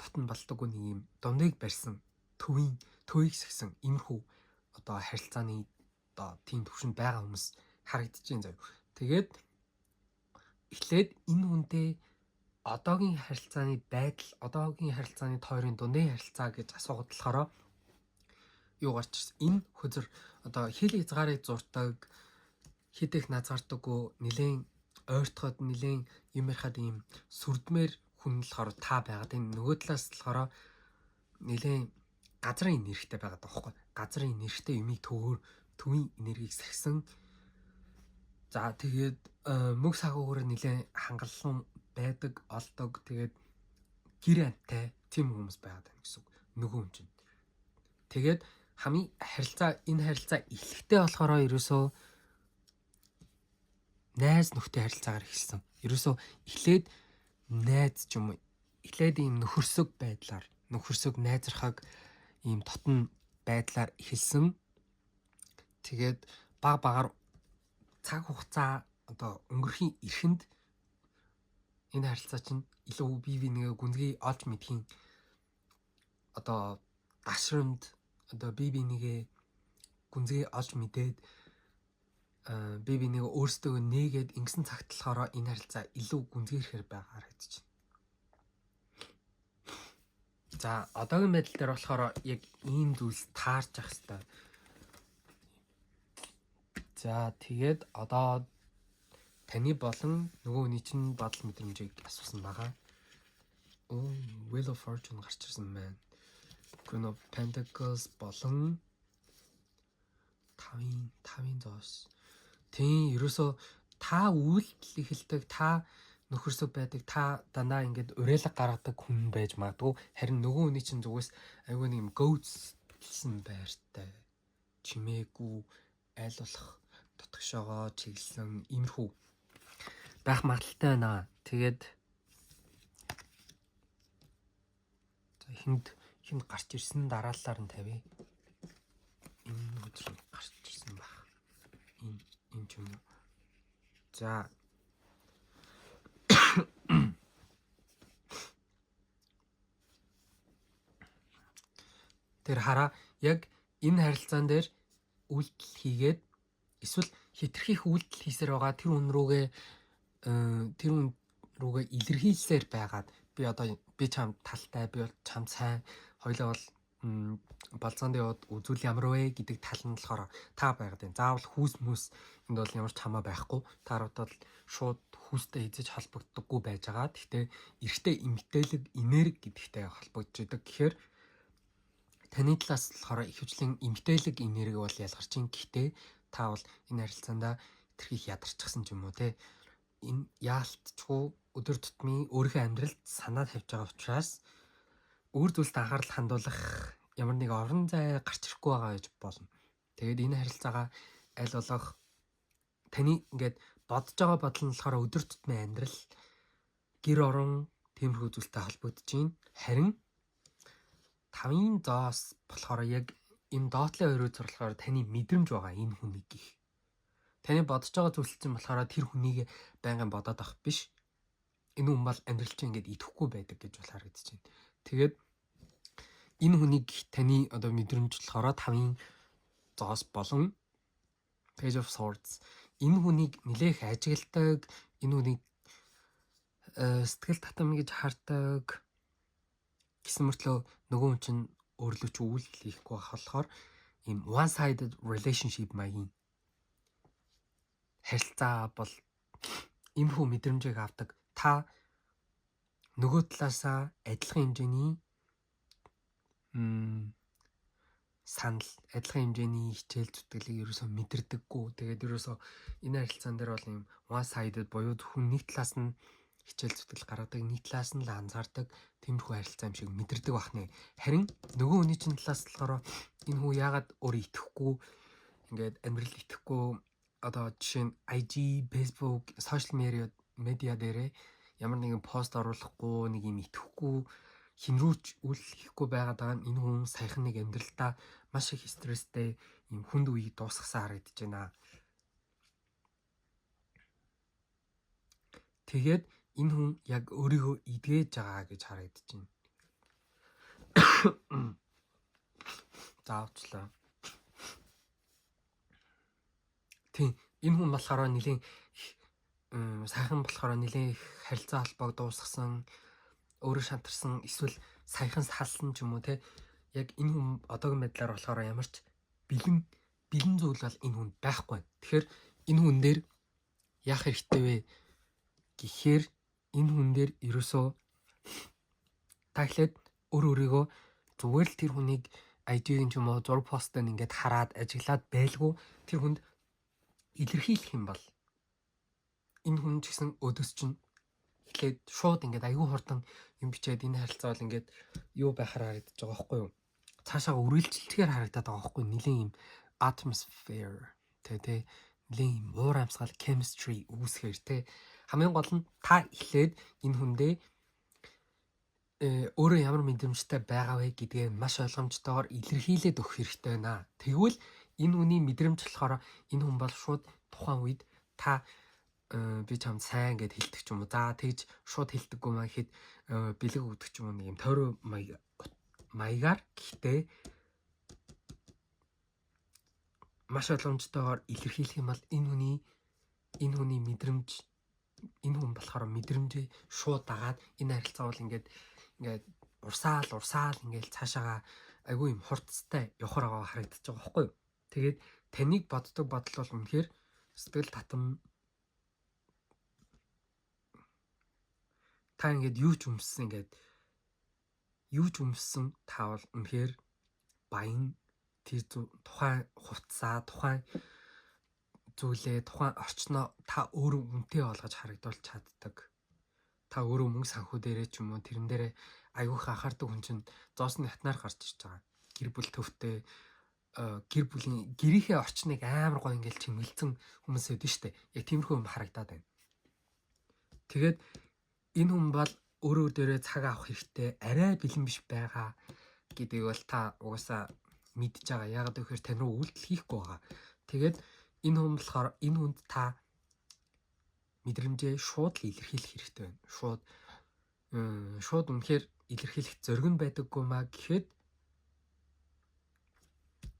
S1: татан болдоггүй нэг юм дундыг барьсан төвийг сагсан иймэрхүү одоо харилцааны одоо тийм төвшөнд байгаа хүмүүс харагдчихээн заяа. Тэгээд эхлээд энэ хүнтэй одоогийн харилцааны байдал, одоогийн харилцааны хоёрын дундын харилцаа гэж асуугаад болохоор юу гарч ирсэн. Энэ хөзөр одоо хэл хязгаарыг зурдаг, хит их назаардаггүй, нэлээд ойртоход нэлээд юм ярихад ийм сүрдмээр хүн болохоор та байгаад энэ нөгөө талаас болохоор нэлээд газрын энергитэй байгаад байгаа байхгүй. Газрын энергитэй юмыг төвийн энергийг сахисан. За тэгээд мөг сагуугаар нэлээд хангалуун байдаг, олдог. Тэгээд гэр амттай тийм хүмүүс байгаад байна гэсэн үг. Нөгөө юм чинь. Тэгээд хамгийн энэ харилцаа эхлэхдээ болохоор ерөөсөө найз нөхдөй харилцаагаар эхэлсэн. Ерөөсөө эхлээд найз ч юм уу, эхлээд ийм нөхөрсөг байдлаар, нөхөрсөг найзрахаг ийм дотн байдлаар эхэлсэн. Тэгээд багаар цаг хугацаа одоо өнгөрхийн эхэнд энэ харилцаа чинь илүү бие бинийгээ гүнзгий олж мэдхийн одоо дашрамд одоо бие бинийгээ гүнзгий олж мэдээд бие бинийгээ өөрсдөө нээгээд ингэсэн цагт болохоор энэ харилцаа илүү гүнзгийхээр байгаа харагдаж байна. За одоогийн байдал дээр болохоор яг ийм зүйлс таарч ах хэвээр. За тэгээд одоо таны болон нөгөө хүний чинь бодол мэдрэмжийг асуусан байгаа. Wheel of Fortune гарч ирсэн байна. Queen of Pentacles болон 5-ын зоос. Тийм ерөөсөө та үйлдэл эхэлдэг, та нөхөрсөг байдаг, та дандаа ингээд уриалга гаргадаг хүн байж магадгүй. Харин нөгөө хүний чинь зүгээс айгүй нэг юм ghost гэсэн байртай. Чимээгүй айл болох дотгошоогоо чиглэсэн иймэрхүү байх магадaltaй байна. Тэгээд хинд гарч ирсэн дараалалаар нь тавья. Энэ өдөр гарч ирсэн баг. Энэ ч юм уу. За тэр хараа яг энэ харилцаан дээр үйлдэл хийгээд эсвэл хитрхийх үйлдэл хийсээр байгаа тэр хүн рүүгээ илэрхийлсээр байгаад би чам талтай, би бол чам сайн, хоёлаа бол болцоонд яваад үзүүл ямар вэ гэдэг тал нь болохоор та байгаад байна. Заавал хүүс мүс энд бол ямар ч хамаа байхгүй. Та нарт бол шууд хүүстэй эзэж холбогддоггүй байж байгаа. Гэхдээ эртээ эмгтээлэг энерги гэдэгтэй холбогдож идэг. Тэгэхээр таны талаас болохоор ихэвчлэн эмгтээлэг энерги бол ялгарч ин. Гэхдээ та бол энэ харилцаанд тэрхийх ядарчихсан ч юм уу те. Энэ яалтчгүй өдөр тутмын өөрийнхөө амьдралд санаа тавьж байгаа учраас өөр зүйлд анхаарал хандуулах ямар нэг орон зай гарч ирэхгүй байгаа гэж болно. Тэгээд энэ харилцаагаа аль болох таны ингээд бодож байгаа бодол нь болохоор өдөр тутмын амьдрал, гэр орон тиймэрхүү зүйлтэй холбогдож байна. Харин 5-ын зоос болохоор яг энэ доотлын өрөө зурлахаар таны мэдрэмж байгаа энэ хүнийг гих. Таны бодож байгаа зүйл чинь болохоор тэр хүнийг байнгын бодоод авах биш. Энэ хүн бол амьдрал чинь ингээд идэхгүй байдаг гэж бол харагдаж байна. Тэгээд энэ хүнийг таны одоо мэдрэмж болохоор 5-ын зоос болон Page of Swords. Энэ хүнийг нэлээх ажигладаг, энэ хүнийг сэтгэл татам гэж хардаг гэсэн мөртлөө нөгөө хүн чинь өөрлөч үйлдэл хийхгүй болохоор ийм one-sided relationship маягийн харилцаа бол иймэрхүү мэдрэмжийг авдаг. Та нөгөө талаасаа адилхан хэмжээний санал, адилхан хэмжээний хичээл зүтгэлийг ерөөсөө мэдэрдэггүй. Тэгээд ерөөсөө энэ харилцаан дээр бол ийм one-sided буюу зөвхөн нэг талаас нь хичээл зүтгэл гаргадаг, нэг талаас нь л анзаардаг тиймэрхүү харилцаа юм шиг мэдэрдэг бахнэ. Харин нөгөө хүний чинь талаас болохоор энэ хүү яагаад өөрөө итгэхгүй, ингээд амьдрал итгэхгүй, одоо жишээ нь IG, Facebook, social media дээрээ ямар нэгэн пост оруулахгүй, нэг юм итгэхгүй, хинрүүч үл хийхгүй байгаад байгаа нь энэ хүн саяхан нэг амьдралдаа маш их стресстэй, ийм хүнд үеийг дуусгасан харагдаж байна. Тэгээд энэ хүн яг өөрийгөө эдгэж байгаа гэж харагдаж байна. Заавчлаа. Тийм энэ хүн болохоор нэлийн сайхан болохоор нэлийн харилцаа холбоог дуусгасан, өөрөө шантарсан, эсвэл саяхан салсан ч юм уу те. Яг энэ хүн одоогийн байдлаар болохоор ямар ч бэлэн зүйл бол энэ хүнд байхгүй. Тэгэхээр энэ хүн дээр яах хэрэгтэй вэ гэхээр энэ хүн дээр ерөөсөө та эхлээд өөрийгөө зүгээр л тэр хүнийг IG-ийн ч юм уу зураг постыг ингээд хараад ажиглаад байлгүй тэр хүнд илэрхийлэх юм бол энэ хүн ч гэсэн өдөөс чинь эхлээд шууд ингээд аягүй хурдан юм бичээд энэ харилцаа бол ингээд юу байхаар харагдаж байгаа байхгүй юу? Цаашаа үргэлжлэлтэхээр харагдаад байгаа байхгүй юу? Нилийн юм atmosphere тэ нилийн юм уур амьсгал chemistry үүсгээр тэ хамгийн гол нь та эхлээд энэ хүндээ өөрөө ямар мэдрэмжтэй байгаа вэ гэдгээ маш ойлгомжтойгоор илэрхийлээд өгөх хэрэгтэй байна. Тэгвэл энэ хүний мэдрэмж болохоор энэ хүн бол шууд тухайн үед та би чамд сайн гэд хэлдэг ч юм уу. За тэгж шууд хэлдэггүй маа хэд бэлэг өгдөг ч юм уу нэг юм тойроо маягаар гэхдээ маш ойлгомжтойгоор илэрхийлэх юм бол энэ хүний мэдрэмж энэ хүн болохоор мэдрэмжээ шууд дагаад энэ харилцаа бол ингээд урсаал ингээд цаашаага айгүй юм хурцтай явахаар байгаа харагдаж байгаа байхгүй юу? Тэгээд таныг боддог бодол бол үнэхээр сэтгэл татам та ингээд юу ч өмссөн та бол үнэхээр баян тэр тухайн хувцаа тухайн зүйлээ тухайн орчноо та өөрөө үнэтэй болгож харагдуулж чаддаг. Та өөрөө мөнгө санхүү дээрээ ч юм уу тэрэн дээрээ аягүй анхаардаг хүн чинь зоосны хатнаар гарч ирж байгаа. Гэр бүл төвтэй гэр бүлийн гэрийнхээ орчныг амар гоё ингээл чимгэлцэн хүмүүс байдаг шүү дээ. Яг тиймэрхүү юм харагдаад байна. Тэгээд энэ хүн бол өөрөө дээрээ цаг авах хэрэгтэй арай бэлэн биш байгаа гэдгийг бол та угаасаа мэдж байгаа. Яагаад гэвэл тань руу үйлдэл хийхгүй байгаа. Тэгээд энэ хүн болохоор энэ хүнд та мэдрэмжээ шууд л илэрхийлэх хэрэгтэй байна. Шууд үнэхээр илэрхийлэх зориг нь байдаггүй маа гэхэд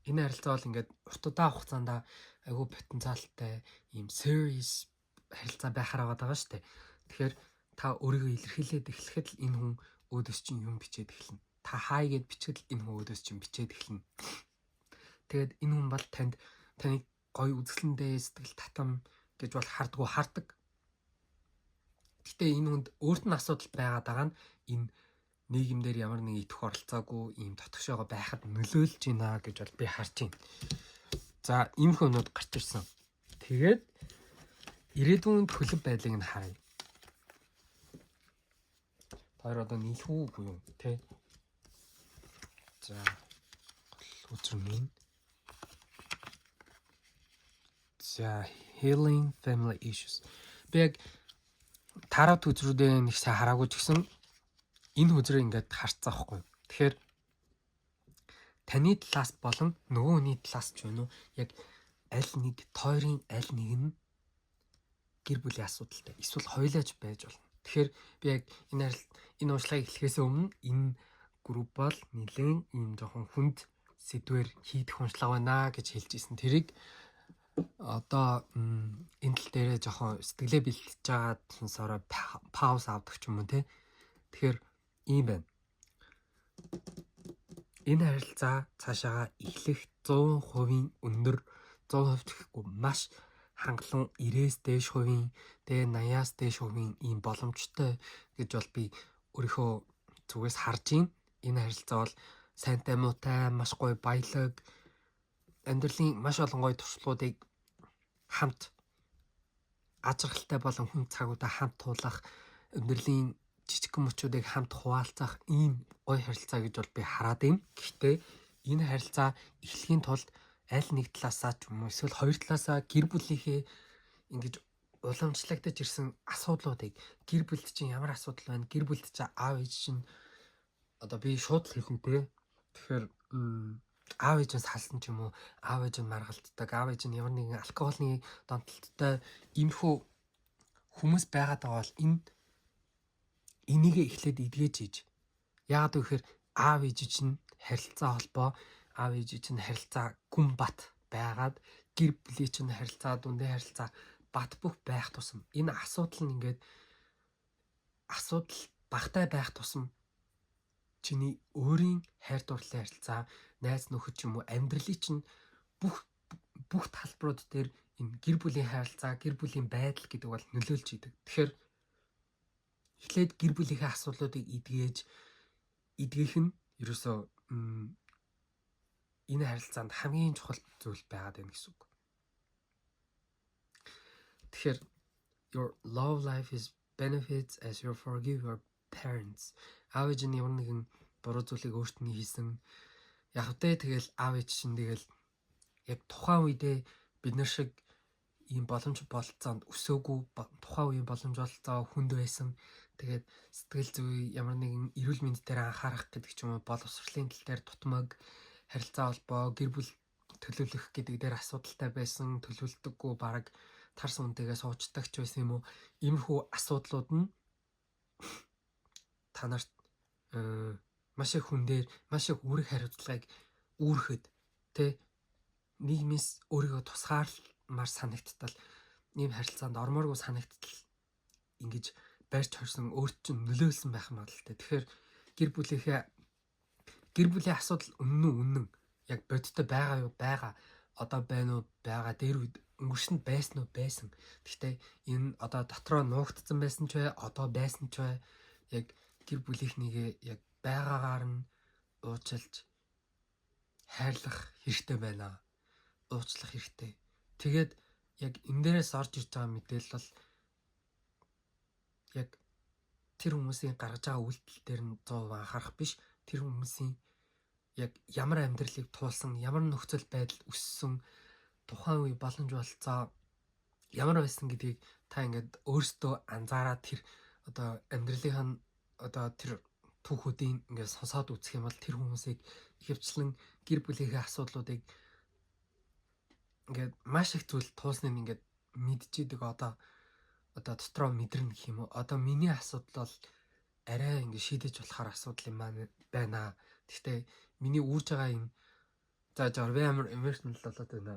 S1: энэ харилцаа бол ингээд урт удаан хугацаанд айгүй потенциалтай ийм serious харилцаа байхаар байгаа шүү дээ. Тэгэхээр та өөрийгөө илэрхийлээд эхлэхэд л энэ хүн өөдөөс чинь юм бичээд эхэлнэ. Та хай гэд бичгээд энэ хүн өөдөөс чинь бичээд эхэлнэ. Тэгээд энэ хүн бол таныг гоё үзэсгэлэнтэй сэтгэл татам гэж бол хардаг. Гэтэ энэ хүнд өөрт нь асуудал байгаад байгаа нь энэ нийгэмдэр ямар нэг идэх оролцоогүй ийм дотгошоогоо байхад нөлөөлж байна гэж бол би харж байна. За иймэрхүү юмуд гарч ирсэн. Тэгээд ирээдүйн төлөв байдлыг нь харъя. Тэр одоо нийлэх үгүй юу те. За үзэр минь. За healing family issues. Би тарат үзрүүдээ нэг сайн хараагүй ч гэсэн энэ үзрээ ингээд харцаа байхгүй. Тэгэхээр таны талаас болон нөгөө хүний талаас ч байна уу яг аль нэг тойрын аль нэг нь гэр бүлийн асуудалтай эсвэл хоёулаач байж болно. Тэгэхээр би яг энэ уншлагыг эхлэхээс өмнө энэ групп бол нэлээд ийм жоохон хүнд сэдвэр хийдэх уншлага байна гэж хэлж ирсэн. Тэрийг одоо энэ тал дээрээ жоохон сэтгэлээ бэлтэж жагаад сонсороо пауз авдаг ч юм уу те. Тэгэхээр ийм байна. Энэ харилцаа цаашаага эхлэх 100% өндөр 100% гэхгүй маш хангалуун 90-с дээш хувийн тэгээ 80-аас дээш хувийн ийм боломжтой гэж бол би өөрийнхөө зүгээс харж байна. Энэ харилцаа бол сайнтай муутай маш гоё баялаг амьдралын маш олон гоё туршлагуудыг хамт ажралтай болон хүн цагуудаа хамт туулах амьдралын жижиг мөчүүдийг хамт хуваалцах ийм гоё харилцаа гэж бол би хараад байна. Гэхдээ энэ харилцаа эхлэхийн тулд аль нэг талаасаа ч юм уу эсвэл хоёр талаасаа гэр бүлийнхээ ингэж уламжлагдаж ирсэн асуудлуудыг гэр бүлд чинь ямар асуудал байна? Гэр бүлд чинь аав ээж чинь одоо би шууд хэлнэ те. Тэгэхээр аав ээж нь салсан ч юм уу, аав ээж нь маргалддаг, аав ээж нь ямар нэгэн алкогольны донтолттой иймэрхүү хүмүүс байгаад байгаа бол энийгээ эхлээд эдгэж ийж. Яагаад гэвэл аав ээж чинь харилцаа холбоо, аав ээж чинь харилцаа гүн бат байгаад гэр бүлийн чинь харилцаа, дундын харилцаа бат бөх байх тусам энэ асуудал нь ингээд асуудал багтай байх тусам чиний өөрийн хайр дурлалын харилцаа, найз нөхөд ч юм уу амьдралын чинь бүх талбарууд дээр энэ гэр бүлийн харилцаа, гэр бүлийн байдал гэдэг бол нөлөөлж идэг. Тэгэхээр эхлээд гэр бүлийнхээ асуудлуудыг эдгэх нь ерөөсөө энэ харилцаанд хамгийн чухал зүйл байгаад байна гэсэн үг. Тэгэхээр your love life is benefits as you forgive your parents. Аав ээж нь ямар нэгэн буруу зүйлийг өөрт нь хийсэн. Яг үтэй тэгэл аав ээж чинь тэгэл яг тухайн үедээ бид нар шиг ийм боломж бололцоонд өсөөгүй, тухайн үеийн боломж бололцоо хүнд байсан. Тэгээд сэтгэл зүй ямар нэгэн эрүүл мэнд дээр анхаарах гэдэг ч юм уу, боловсролын тал дээр тутмаг, харилцаа холбоо, гэр бүл төлөвлөх гэдэг дээр асуудалтай байсан, төлөвлөдөггүй, бараг тарс үнтэйгээ суучдаг ч байсан юм уу. Иймэрхүү асуудлууд нь та нарт маш их хүн дээр маш их үүрэг хариуцлагыг үүрэхэд нийгмээс өөрийгөө тусгаарлмаар санагдтал, ийм харилцаанд ормооргүй санагдтал ингэж барьж хорсон өөрт чинь нөлөөлсөн байх магадaltaй. Тэгэхээр гэр бүлийн асуудал үнэн яг бодиттой байгаа юу, байгаа, одоо байна уу, байгаа, дээр үед өнгөрсөнд байсан уу, байсан. Гэхдээ энэ одоо дотроо нуугдсан байсан ч бай, одоо байсан ч бай, яг гэр бүлийнхнийгээ яг байгаагаар нь уучлж хайрлах хэрэгтэй байна. Уучлах хэрэгтэй. Тэгээд яг энэ дээрээс орж ирж байгаа мэдээлэл бол яг тэр хүмүүсийн гаргаж байгаа үйлдэл дээр нь 100% анхаарах биш. Тэр хүмүүсийн яг ямар амьдралыг туулсан, ямар нөхцөл байдал өссөн, тухайн үе боломж болцоо ямар байсан гэдгийг та ингээд өөрсдөө анзаараад тэр одоо амьдралынхаа одоо тэр түүхүүдийн ингээд сонсоод үзэх юм бол тэр хүмүүсийг ихэвчлэн гэр бүлийнхээ асуудлуудыг ингээд маш их зүйл туулсныг ингээд мэдчихэдэг. Одоо дотроо мэдэрнэ гэх юм уу. Одоо миний асуудал бол арай ингээд шийдэж болохоор асуудал юм байна. Гэхдээ миний үүрж байгаа юм за жорвэ амар emotional болоод байна.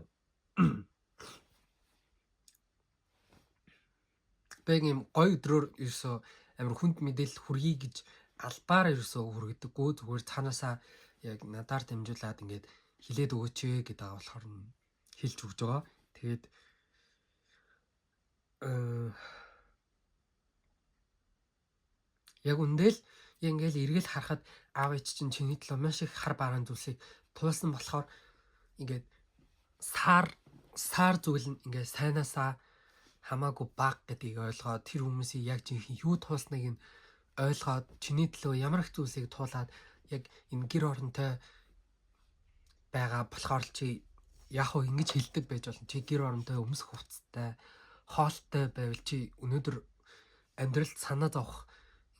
S1: Бэг юм гой өдрөөр ерөөсөө амар хүнд мэдээлэл хүргэе гэж албаар ерөөсөө хүргədэггүй. Зүгээр цаанаасаа яг надаар дамжуулаад ингээд хилээд өгөөч гэдэг байгаа болохоор хэлж өгж байгаа. Тэгээд яг үндэл ингээл эргэл харахад аав ээж чинь чиний төлөө маш их хар бараан зүйлсийг туулсан болохоор ингээд сар зүйл нь ингээд сайнаасаа хамаагүй баг гэдгийг ойлгоод тэр хүмүүсийн яг жинхэнэ юу туулсныг нь ойлгоод чиний төлөө ямар их зүйлсийг туулаад яг энэ гэр оронтой байгаа болохоор чи яг хөө ингэж хэлдэг байж болно. Чи гэр оронтой өмсөх хувцастай, хоолтой байвал чи өнөөдөр амьдралд санаа зовох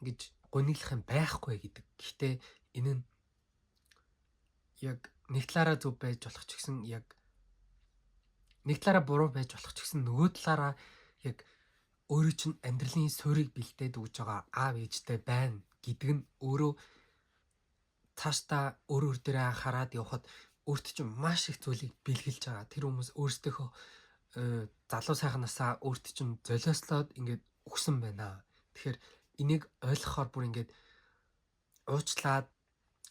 S1: ингэж гониглах юм байхгүй гэдэг. Гэхдээ энэ нь яг нэг талаараа зөв байж болох ч гэсэн яг нэг талаараа буруу байж болох ч гэсэн нөгөө талаараа яг өөрөө чинь амьдралын суурийг бэлдээд өгж байгаа аав ээжтэй байна гэдэг нь өөрөө цаашдаа өөр дээрээ анхаарад явхад өөрт чинь маш их зүйлийг бэлгэлж байгаа. Тэр хүмүүс өөрсдийнхөө залуу сайхнасаа өөрт чинь золиослоод ингээд өгсөн байна. Тэгэхээр энийг ойлгохоор бүр ингээд уучлаад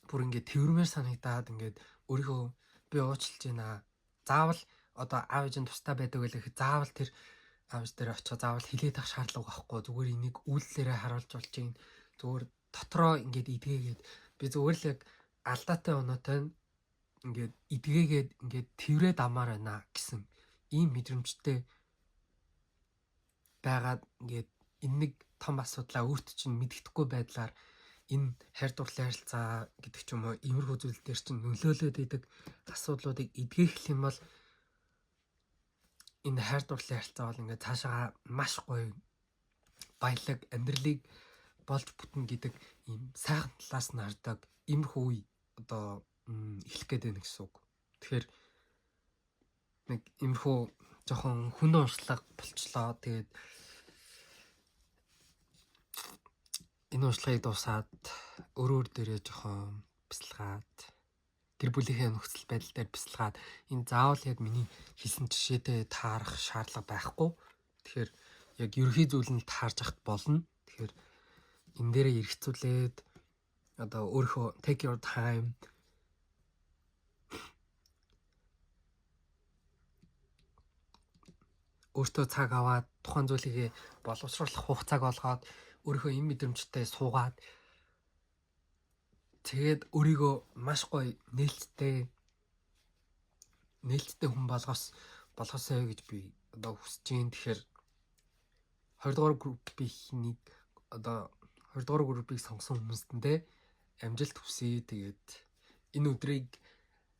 S1: бүр ингээд тэрвэрмээр санагдаад ингээд өөрийгөө би уучлж байна. Заавал одоо аав ээжийн тустай байдаг байлаа гэхэд заавал тэр аав ээж дээр очиж заавал хилээд авах шаардлага байхгүй. Зүгээр энийг үйлдэлээрээ харуулж болж чинь зүгээр дотроо ингээд идгээгээд би зүгээр л яг алдаатай оноотой ингээд идгээгээд ингээд тэрврээд амаар байна гэсэн ийм мэдрэмжтэй байгаад ингээд энэ нэг том асуудлаа өөрт чинь мэддэхгүй байдлаар энэ хайр дурлалын харилцаа гэдэг ч юм уу иймэрхүү зүйл дээр чинь нөлөөлөд идэг асуудлуудыг эдгэх юм бол энэ хайр дурлалын харилцаа бол ингээд цаашаа маш гоё баялаг амьдралыг болж бүтнэ гэдэг ийм сайхан талаас нь хардаг иймэрхүү үе одоо эхлэх гээд байна гэсэн үг. Тэгэхээр нэг иймэрхүү жоохон хүн уншлага болчлоо. Тэгээд энэ уншлагыг дуусаад өөр дээрээ жоохон бясалгаад гэр бүлийнхээ нөхцөл байдал дээр бясалгаад энэ заавал яг миний хийсэн жишээтэй таарах шаардлага байхгүй. Тэгэхээр яг ерөнхий зүйл нь таарж ахт болно. Тэгэхээр энэ дээрээ эргэцүүлээд одоо өөрийнхөө take your time өөртөө цаг аваад тухайн зүйлийг боловсруулах хугацааг олгоод өөрийнхөө энэ мэдрэмжтэй суугаад тэгээд өөрийгөө маш гоё нээлттэй хүн болгосоо гэж би одоо хүсэж байна. Тэгэхээр 20 дугаар группийг сонгосон хүмүүстэндээ амжилт хүсье. Тэгээд энэ өдрийг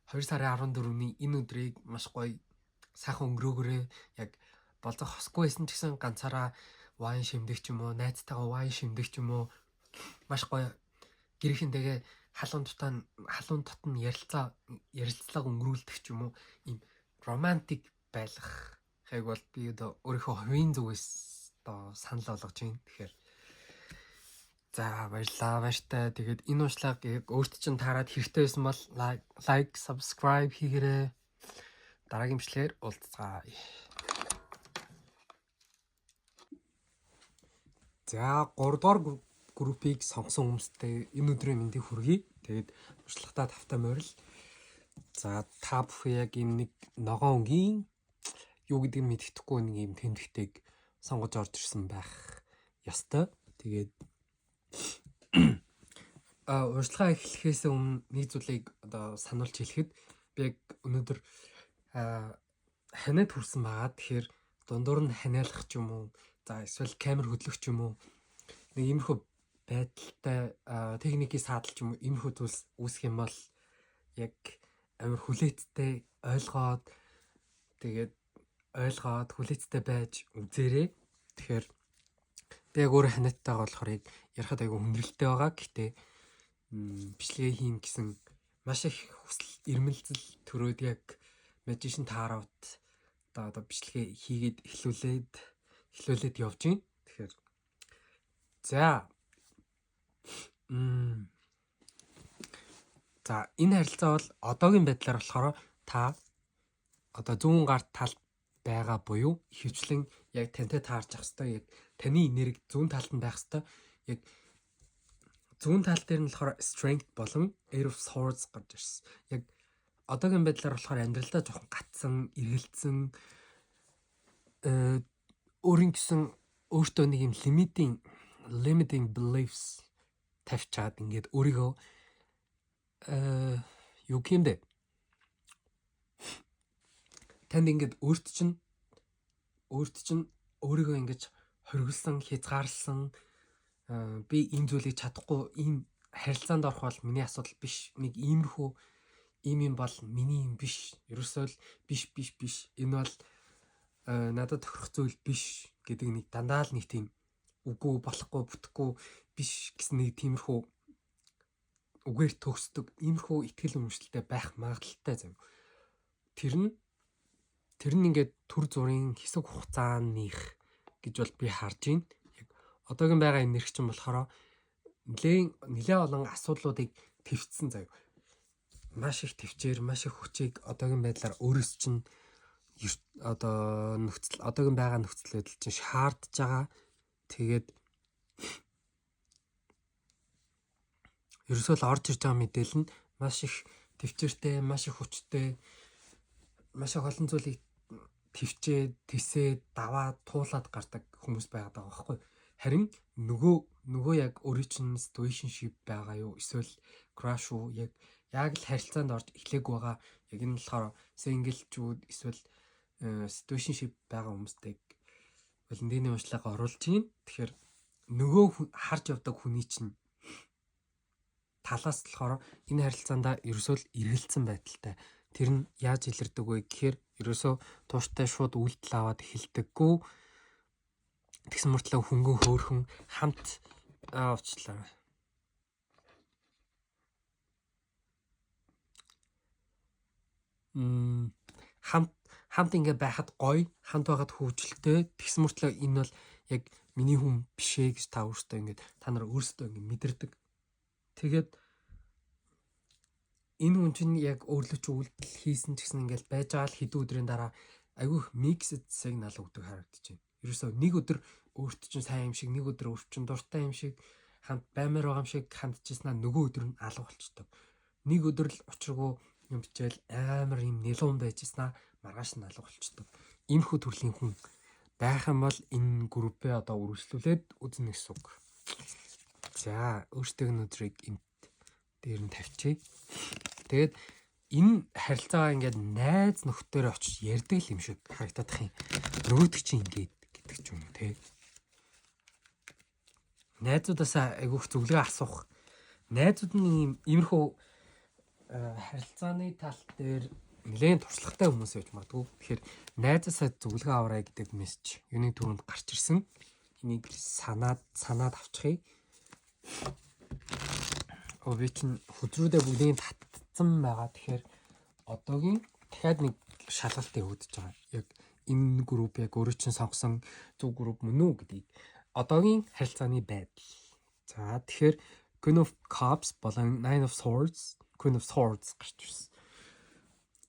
S1: 2 сарын 14-ний энэ өдрийг маш гоё сайхан өнгөрөөгөөрэй. Яг болцох хосгүй байсан ч гэсэн ганцаараа вайн шимдэг ч юм уу, найзтайгаа вайн шимдэг ч юм уу, маш гоё гэрийнхэндээ халуун дотн ярилцлага өнгөрүүлдэг ч юм уу, ийм романтик байхыг бол би одоо өөрийнхөө хувийн зүгээс одоо санал болгож байна. Тэгэхээр за баярлалаа баяртай. Тэгээд энэ уншлаг яг өөрт чинь таарад хэрэгтэй байсан бол лайк, subscribe хийгээрэй. Дараагийн бичлэгээр уулзцгаая. За 3 дугаар группийг сонгосон хүмүүстээ энэ өдрийн мэндийг хүргэе. Тэгээд уншлагатаа тавтай морил. За та бүхэн яг ийм нэг ногоон өнгийн юу гэдгийг мэддэхгүй нэг ийм тэмдэгтэйг сонгож орж ирсэн байх ёстой. Тэгээд уншлагаа эхлэхээс өмнө нэг зүйлийг одоо сануулж хэлэхэд би яг өнөөдөр ханиад хүрсэн байгаа. Тэгэхээр дундуур нь ханиалах ч юм уу, за эсвэл камер хөдлөх ч юм уу, нэг иймэрхүү байдалтай техникийн саадал ч юм уу иймэрхүү зүйлс үүсэх юм бол яг амар хүлээцтэй ойлгоод хүлээцтэй байж үзээрэй. Тэгэхээр би яг өөрөө ханиадтайгаа болохоор яг ярахад айгүй хүндрэлтэй байгаа. Гэхдээ бичлэгээ хийн гэсэн маш их хүсэл эрмэлзэл төрөөд яг Magician Tarot одоо бичлэгээ хийгээд эхлүүлээд явж байна. Тэгэхээр за энэ харилцаа бол одоогийн байдлаар болохоор та одоо зүүн гарт талд байгаа буюу ихэвчлэн яг тантай таарч ах хэвээр яг таны энерги зүүн талд нь байх хэвээр. Яг зүүн тал дээр нь болохоор strength болон Eight of Swords гарч ирсэн. Яг одоогийн байдлаар болохоор амьдралдаа жоохон гатсан, эргэлцсэн өөртөө нэг юм limiting beliefs тавьчаад ингээд өөрийгөө юу гэмдэ танд ингээд өөрт чинь өөрийгөө ингэж хоригдсан, хязгаарлсан би энэ зүйлийг чадахгүй, ийм харилцаанд орох бол миний асуудал биш, нэг иймэрхүү юм бол миний юм биш, ерөөсөө л биш энэ бол надад тохирох зүйл биш гэдэг нэг дандаа л нэг тийм үгүй болохгүй бүтэхгүй биш гэсэн нэг тиймэрхүү үгээр төгсдөг иймэрхүү ихтгэл үнэмшилтэй байх магадaltaй зав. Тэр нь ингээд төр зургийн хэсэг хугацааных гэж бол би харж байна. Яг одоогийн байгаа энерги чинь болохоор нэлээд олон асуудлуудыг твцсэн зав. Маш их твчээр, маш их хүчийг одоогийн байдлаар өөрөөс чинь одоогийн байгаа нөхцөл байдал чинь шаардж байгаа. Тэгээд ерөөсөө л орж ирж байгаа мэдээлэл нь маш их твчээртэй, маш их хүчтэй, маш их олон зүйлийг тисээд даваад туулаад гардаг хүмүүс байгаад байгаа байхгүй. Харин нөгөө яг original situationship байгаа юу? Эсвэл crush уу? Яг л харилцаанд орж эхлэегүй байгаа. Яг энэ болохоор single-чүүд эсвэл situationship байгаа хүмүүстэй Валентины уншлагаа оруулж гин. Тэгэхээр нөгөө харж явдаг хүний чинь талаас болохоор энэ харилцаанд ерөөсөө л эргэлцсэн байдалтай. Тэр нь яаж илэрдэг вэ гэхээр ерөөсөө тууштай шууд үйлдэл аваад эхэлдэггүй. Тэгсэн мөртлөө хөнгөн хөөрхөн хамт авчлаа. хамт ингээ байхад гоё, хамт байхад хөвгөлтэй. Тэгс мөртлөө энэ бол яг миний хүн биш ээ гэж та өөртөө ингээ та нар өөрсдөө ингээ мэдэрдэг. Тэгээд энэ хүн чинь яг өөрлөж үйлдэл хийсэн ч гэсэн ингээл байж байгаа л хэдэн өдрийн дараа айгүйх mixed signal өгдөг харагдаж байна. Ерөөсөө нэг өдөр өөрт чинь сайн юм шиг, нэг өдөр өөрт чинь дуртай юм шиг, хамт баймаар байгаа юм шиг хандчихснаа нөгөө өдөр нь алга болчдөг. Нэг өдөр л учиргүй юм бичээл амар юм нэлуун байжснаа маргааш нь алга болчдөг. Энэ хүү төрлийн хүн байх юм бол энэ группээ одоо үргэлжлүүлээд үзнэ гэсэн үг. За, өөртөө өнөдрийг энд дээр нь тавьчих. Тэгээд энэ харилцаагаа ингээд найз нөхдөөр очиж ярьдаг юм шиг харагдах юм. Нөгөөдөг чинь ингээд гэдэг ч юм уу те. Найзуудаасаа айгүйх зөвлөгөө асуух. Найзууд нь иймэрхүү харилцааны тал дээр нэлээд туршлагатай хүмүүс байж магадгүй. Тэгэхээр найзаасаа зөвлөгөө аваарай гэдэг мессеж юуны түрүүнд гарч ирсэн. Энийг санаад авчихъя. Би чинь хөдрүүдээ бүгдийг татсан байгаа. Тэгэхээр одоогийн дахиад нэг шалгалт явагдаж байгаа. Яг энэ групп яг өөрөө чинь сонгосон зөв групп мөн үү гэдгийг одоогийн харилцааны байдал. За тэгэхээр Queen of Cups болон Nine of Swords, Queen of Swords гарч ирсэн.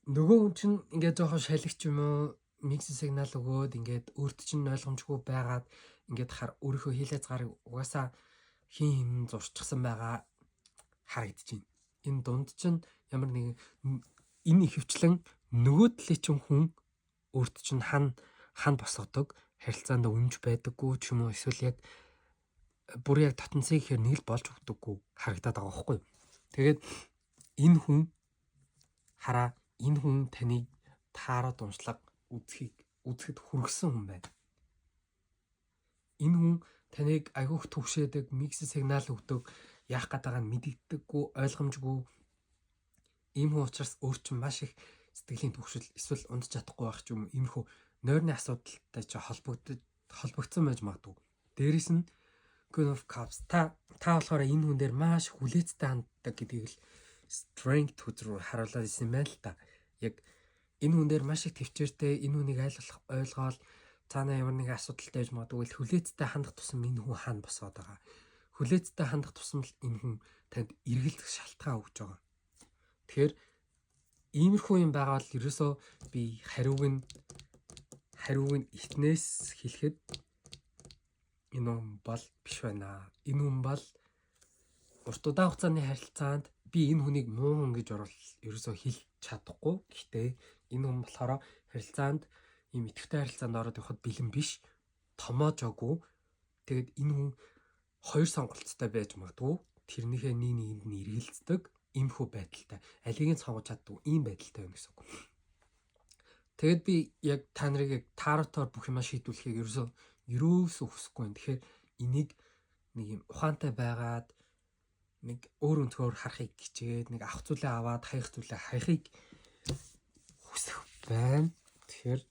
S1: Нөгөө хүн чинь ингээд жоохон шалгич юм уу, mixed signal өгөөд ингээд өөрт чинь ойлгомжгүй байгаад ингээд өөрийнхөө хийлээс гарыг угаасаа хин зурчихсан байгаа харагдаж байна. Энэ дунд чинь ямар нэг энэ ихэвчлэн нөгөө талын чинь хүн өөрт чинь хан босгодог, харилцаанд үнж байдаггүй ч юм уу, эсвэл яг бүр яг татанцыг ихээр нэг л болж өгдөггүй харагдаад байгаа байхгүй юу. Тэгээд энэ хүн таныг таарад уншлаг үзэхэд хүргэсэн хүн байна. Энэ хүн таныг айгүйх төвшөөдөг, mixed signal өгдөг, яах гээд байгааг нь мэддэггүй, ойлгомжгүй. Ийм хүн учраас өөр чинь маш их сэтгэлийн төвшил эсвэл ундаж чадахгүй байх ч юм уу, иймэрхүү нойрны асуудалтай ч холбогдсон байж магадгүй. Дээрээс нь Queen of Cups та болохоор энэ хүн дээр маш хүлээцтэй ханддаг гэдгийг л strength рүү харуулсан юм байна л та. Яг энэ хүн дээр маш их төвчээртэй, энэ хүнийг ойлгоод цаанаа ямар нэгэн асуудалтай байж магадгүй л хүлээцтэй хандах тусам энэ хүн хаана босоод байгаа. Хүлээцтэй хандах тусам л энэ хүн танд эргэлдэх шалтгаан өгж байгаа. Тэгэхээр иймэрхүү юм байгаа бол ерөөсөө би хариуг нь ихнээс хэлэхэд энэ хүн бол биш байна. Энэ хүн бол урт удаан хугацааны харилцаанд би энэ хүнийг муу хүн гэж ерөөсөө хэлж чадахгүй. Гэхдээ энэ хүн болохоор харилцаанд ийм идэвхтэй харилцаанд ороод явахад бэлэн биш, томоожоогүй. Тэгээд энэ хүн хоёр сонголттой байж магадгүй. Тэрнийхээ нэгэнд нь эргэлздэг иймэрхүү байдалтай. Алийг нь сонгож чаддаг ийм байдалтай байна гэсэн үг. Тэгэд би яг та нарыг яг тааротоор бүх юмаа шийдвэрлэхийг ерөөсөө хүсэхгүй байна. Тэгэхээр энийг нэг юм ухаантай байгаад нэг өөр өнцгөр харахыг хичээд нэг авах зүйлээ аваад хаях зүйлээ хаяхыг хүсэх байна. Тэгэхээр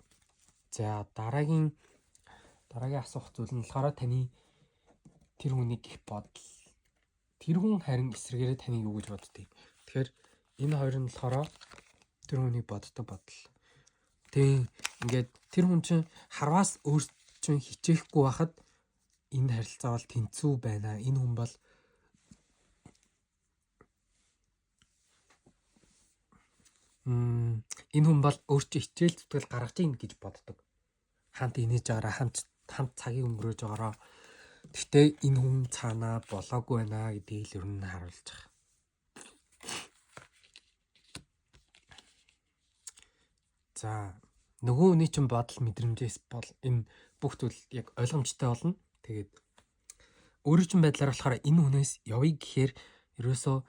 S1: за дараагийн асуух зүйл нь болохоор таны тэр хүний гих бодол. Тэр хүн харин эсрэгээрээ таныг юу гэж боддгийг. Тэгэхээр энэ хоёр нь болохоор тэр хүний боддог бодол. Тэг ингээд тэр хүн чинь харваас өөр чинь хичээхгүй байхад энэ харилцаа бол тэнцүү байна. Энэ хүн бол өөрчөө хичээл зүтгэл гаргаж ийн гэж боддог. Хамт инээж байгаараа хамт цагийг өнгөрөөж байгаараа. Гэхдээ энэ хүн цаанаа болоогүй байна гэдгийг л ер нь харуулж байгаа. За нөгөө хүний чинь бодол мэдрэмжээс бол энэ бүх зүйл яг ойлгомжтой болно. Тэгээд өөрөө чинь байдлаар болохоор энэ хүнээс явъя гэхээр ерөөсөө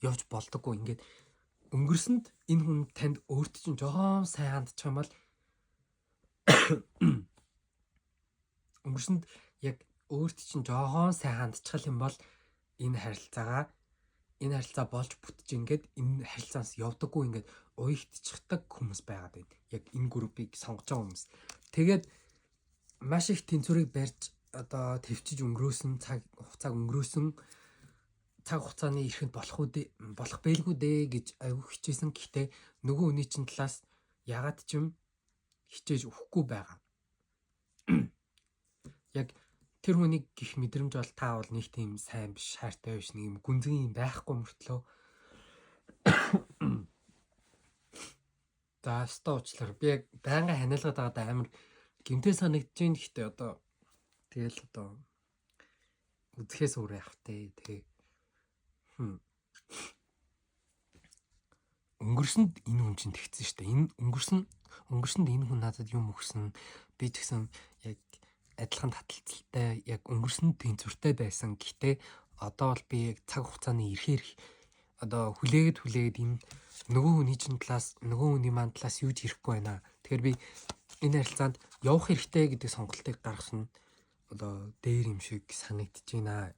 S1: явж болдоггүй. Ингээд өнгөрсөнд энэ хүн танд өөрт чинь жоохон сайн хандчих юм бол өнгөрсөнд яг өөрт чинь жоохон сайн хандчихал юм бол энэ харилцаа болж бүтэж ингээд энэ харилцаанаас явдаггүй ингээд уягдчихдаг хүмүүс байгаад байна. Яг энэ группийг сонгож байгаа хүмүүс. Тэгээд маш их тэнцвэрийг барьж одоо төвчж өнгөрөөсөн цаг хугацааг өнгөрөөсөн цаг хугацааны ирэхэд болох байлгүй дээ гэж аюу хичээсэн. Гэхдээ нөгөө хүний чинь талаас ягаад ч юм хичээж өгөхгүй байгаа. Яг тэр хүнийг гих мэдрэмж бол та бол нэг тийм сайн биш, шаартай биш, нэг юм гүнзгий юм байхгүй мөртлөө. За өстө уучлаар би яг байнга ханиалгаад байгаад амар гэмтэй санагдаж байна. Гэхдээ одоо тэгэл одоо үзэхээс өөр явах те. Тэгээ өнгөрсөнд энэ хүн чинь тэгсэн шүү дээ. Энэ өнгөрсөнд энэ хүн надад юм өгсөн. Би ч гэсэн яг адилхан таталцалтай яг өнгөрсөнд тэнцвэртэй байсан. Гэхдээ одоо бол би яг цаг хугацааны ирэхээр одоо хүлээгээд энэ нөгөө хүний чинь талаас нөгөө хүний маань талаас юу ч ирэхгүй байна. Тэгэхээр би энэ харилцаанд явах хэрэгтэй гэдэг сонголтыг гаргасан одоо дээр юм шиг санагдаж байна.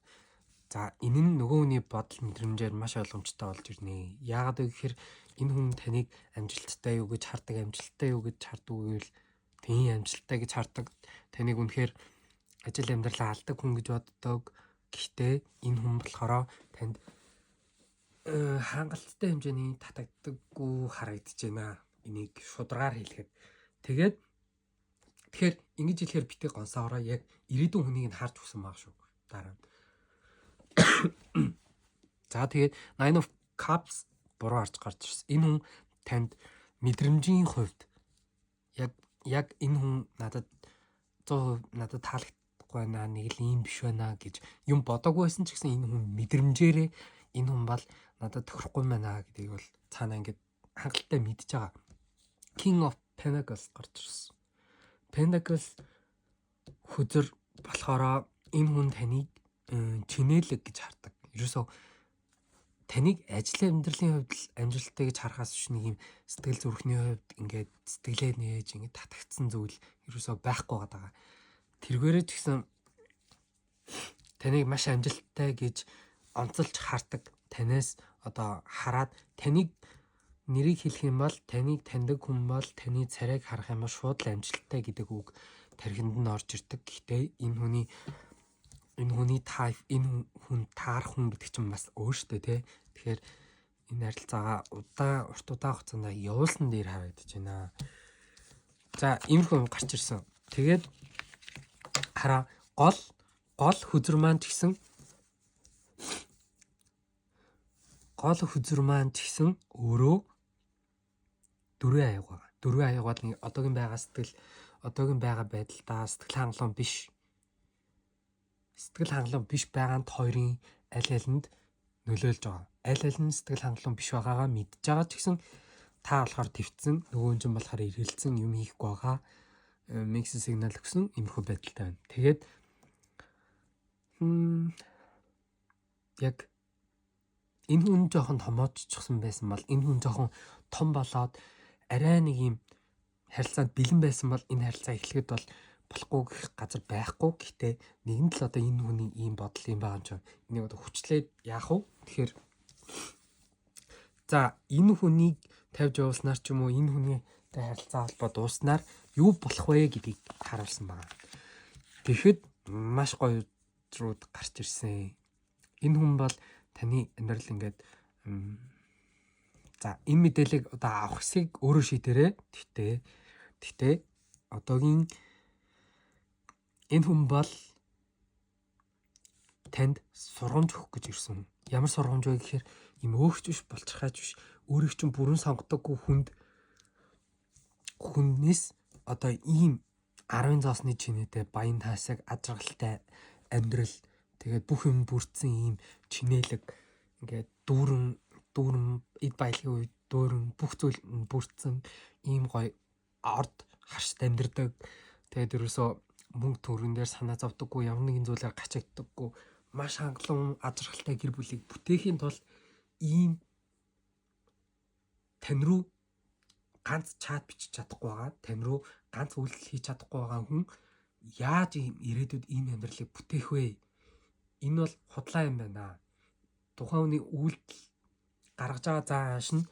S1: За энэ нь нөгөө хүний бодол мэдрэмжээр маш ойлгомжтой болж ирнэ. Яагаад вэ гэхээр энэ хүн таныг амжилттай юу гэж хардаг, амжилттай юу гэж хардаг үйл тийм амжилттай гэж хардаг. Таныг үнэхээр ажил амьдралаа алдаг хүн гэж боддог. Гэхдээ энэ хүн болохоор танд хангалттай хэмжээний татагддаггүй харагдаж байна. Энийг шударгаар хэлэхэд. Тэгэхээр ингэж хэлэхээр битгий гонсоороо яг ирээдүйн хүнийг нь харж өгсөн баг шүү. Дараа нь. За тэгээд Nine of Cups буруу харж гарч ирсэн. Энэ хүн танд мэдрэмжийн хувьд яг энэ хүн надад 100% надад таалагдахгүй байна, нэг л юм биш байна гэж юм бодоогүй байсан ч гэсэн энэ хүн мэдрэмжээрээ энэ хүн бол надад тохирохгүй байна гэдгийг бол цаанаа ингээд хангалттай мэдж байгаа. King of Pentacles гарч ирсэн. Pentacles хүзэр болохоор энэ хүн таныг чинээлэг гэж хардаг. Ерөөсөө таныг ажил амьдралын хувьд амжилттай гэж харахаас биш нэг юм сэтгэл зүрхний хувьд ингээд сэтгэлээ нээж ингээд татагдсан зүйл ерөөсөө байхгүй байгаа. Тэргээрээ ч гэсэн таныг маш амжилттай гэж онцолж хардаг. Танаас одоо хараад таныг нэрийг хэлэх юм бол таныг таньдаг хүн бол таны царайг харах юм бол шууд л амжилттай гэдэг үг тархинд нь орж ирдэг. Гэхдээ энэ хүний type, энэ хүн таарах хүн гэдэг чинь бас өөртөө тий. Тэгэхээр энэ харилцаагаа урт хугацаанд явуулсан дээр харагдаж байна. За иймэрхүү гарч ирсэн. Тэгээд хараа гол хүзэр маань ч гэсэн өөрөө дөрвөн аяг байгаа. Дөрвөн аяг бол одоогийн байгаа байдалдаа сэтгэл хангалуун биш байгаанд хоёрын аль алинд нөлөөлж байгаа. Аль аль нь сэтгэл хангалуун биш байгаагаа мэдж байгаа ч гэсэн та болохоор твцсэн, нөгөөн чинь болохоор эргэлзсэн юм хийхгүй байгаа. Mixed signal өгсөн иймэрхүү байдалтай байна. Тэгээд яг энэ хүн жоохон томооччихсан байсан бол энэ хүн жоохон том болоод арай нэг юм харилцаанд бэлэн байсан бол энэ харилцаа эхлэхэд бол болохгүй гэх газар байхгүй. Гэхдээ нэгэн л одоо энэ хүний ийм бодол юм байгаа юм чинь энийг одоо хүчлээд яах вэ? Тэгэхээр за энэ хүнийг тавьж явуулснаар ч юм уу энэ хүнийтэй харилцаа холбоо дууснаар юу болох вэ гэдгийг харуулсан байна. Тэгэхэд маш гоё руу гарч ирсэн. Энэ хүн бол таны амьдрал ингээд за энэ мэдээллийг одоо авах хэсгийг өөрөө шийдээрэй. Гэхдээ одоогийн энэ хүн бол танд сургамж өгөх гэж ирсэн. Ямар сургамж вэ гэхээр юм өөгч биш, болцохойч биш. Өөрийг чинь бүрэн сонгодоггүй хүннээс одоо ийм 10 зоосны чинээтэй баян таасаг, ажралтай амьдрал, тэгээд бүх юм бүрдсэн ийм чинээлэг ингээд дүүрэн эд баялагын үед дүүрэн бүх зүйл бүрдсэн ийм гоё орд харшд амьдрдаг. Тэгээд ерөөсөө мөнгө төгрөн дээр санаа зовдөггүй, ямар нэгэн зүйлээр гачигддаггүй, маш хангалуун ажралтай гэр бүлийг бүтээхийн тулд ийм тань руу ганц чат бичиж чадахгүй байгаа, тань руу ганц үйлдэл хийж чадахгүй байгаа хүн яаж ийм ирээдүйд ийм амьдралыг бүтээх вэ? Энэ бол худлаа юм байна. Тухайн хүний үйлдэл гаргаж байгаа зааш нь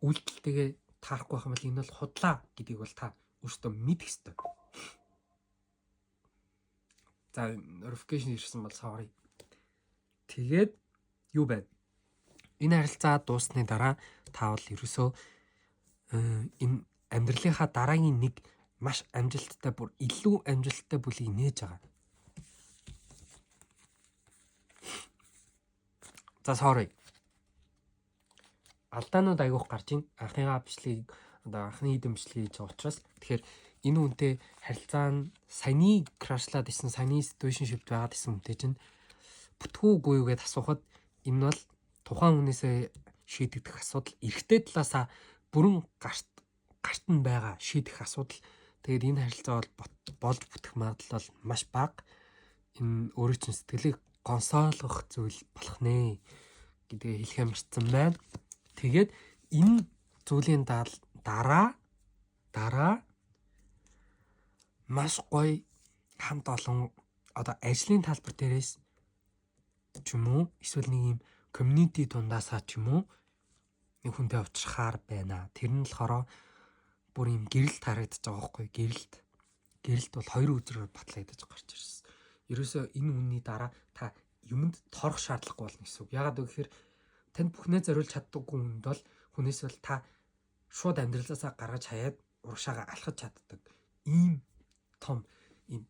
S1: үйлдэлтэйгээ таарахгүй байх юм бол энэ бол худлаа гэдгийг бол та өөртөө мэдэх ёстой. За notification ирсэн бол sorry. Тэгээд юу байна? Энэ харилцаа дууссаны дараа та бол ерөөсөө энэ амьдралынхаа дараагийн нэг маш амжилттай бүр илүү амжилттай бүлийг нээж байгаа. За sorry. Алдаанууд айгуух гарч ийн. Анхныгаа бичлэгийг одоо анхны хэдэн бичлэгийг хийж байгаа учраас тэгэхээр энэ үнтэй харилцаа нь саяны крашлаад исэн саяны situationship байгаад исэн үнтэй чинь бүтгүүгүй юу гэдээ асуухад энэ бол тухайн хүнээсээ шийдэгдэх асуудал эрэгтэй талаасаа бүрэн гарт нь байгаа шийдэх асуудал. Тэгээд энэ харилцаа бол болж бүтэх магадлал бол маш бага. Энэ өөрөө чинь сэтгэлийг гонсоолгох зүйл болох нэ гэдгийг хэлэх юмарсан байна. Тэгээд энэ зүйлийн дараа маш гоё хамт олон одоо ажлын талбар дээрээс ч юм уу эсвэл нэг юм community дундаасаа ч юм уу нэг хүнтэй уулзрахаар байна. Тэр нь болохоор бүр юм гэрэлт харагдаж байгаа байхгүй. Гэрэлт бол хоёр үзрээр батлагдаж гарч ирсэн. Ерөөсөө энэ үнний дараа та юмд торох шаардлагагүй болно гэсэн үг. Ягаад гэвэл танд бүхнээ зориулж чаддаггүй хүнд бол хүнээс бол та шууд амьдралаасаа гаргаж хаяад урагшаага алхаж чаддаг. Ийм том ийм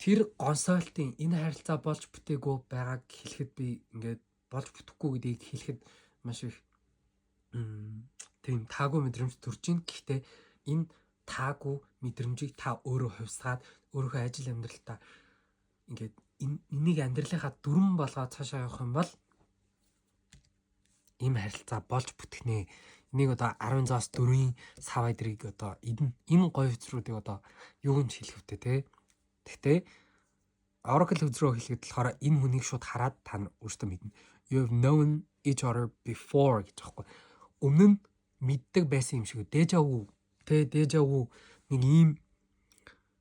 S1: тэр гонсойлтын энэ харилцаа болж бүтээгүй байгааг хэлэхэд би ингээд болж бүтэхгүй гэдгийг хэлэхэд маш их тийм таагүй мэдрэмж төрж ийн. Гэхдээ энэ таагүй мэдрэмжийг та өөрөө хувьсгаад өөрийнхөө ажил амьдралтаа ингээд энийг амьдралынхаа дүрэн болгоод цаашаа явах юм бол ийм харилцаа болж бүтгэнэ. Энийг одоо 10-аас 4-ийн савайдрыг одоо энэ гоё хөзрүүдийг одоо юу гэж хэлэх вүтэй те. Гэхдээ Oracle хөзрөө хэлэхэд болохоор энэ хүнийг шууд хараад та өөртөө мэднэ. You have known each other before гэж аахгүй. Өмнө нь мэддэг байсан юм шиг déjà vu нэг ийм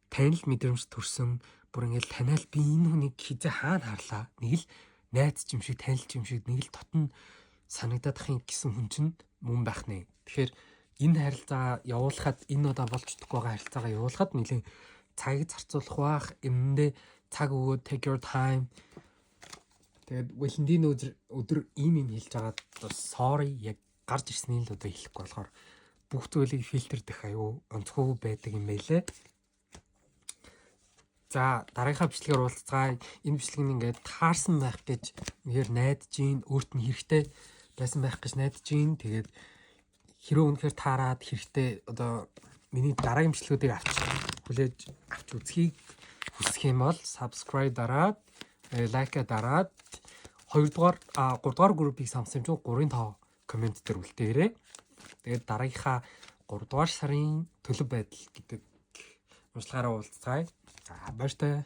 S1: танил мэдрэмж төрсөн бүр ингээл таниал би энэ хүнийг хизээ хаана харлаа. Нэг л найз юм шиг танилч юм шиг нэг л дотн санагдаад ахын гэсэн хүн чинь мөн байх нэ. Тэгэхээр энэ харилцаа явуулахад энэ удаа болж чадахгүй байгаа харилцаагаа явуулахад нэлээд цагийг зарцуулах бах. Эмэндээ цаг өгөө take your time. Тэгээд Валентин өдөр ийм хэлж байгаад sorry яг гарч ирсний л одоо хэлэхгүй болохоор бүх зүйлийг фильтрдэх аюу онцгой байдаг юм байлээ. За дараагийнхаа бичлэгээр уулзцгаая. Энэ бичлэг нь ингээд таарсан байх гэж үнэхээр найдаж гин, өөрт нь хэрэгтэй байсан байх гэж найдаж гин. Тэгээд хэрэг үнэхээр таарад хэрэгтэй одоо миний дараагийн бичлэгүүдийг хүлээж авч үзхийг хүсэх юм бол subscribe дараад, like дараад 2-р 3-р группийг самсамжгүй 3-5 комент дээр үлдээрэй. Тэгээд дараагийнхаа 3-р сарын төлөв байдал гэдэг уншлагаараа уулзцгаая. За баяртай.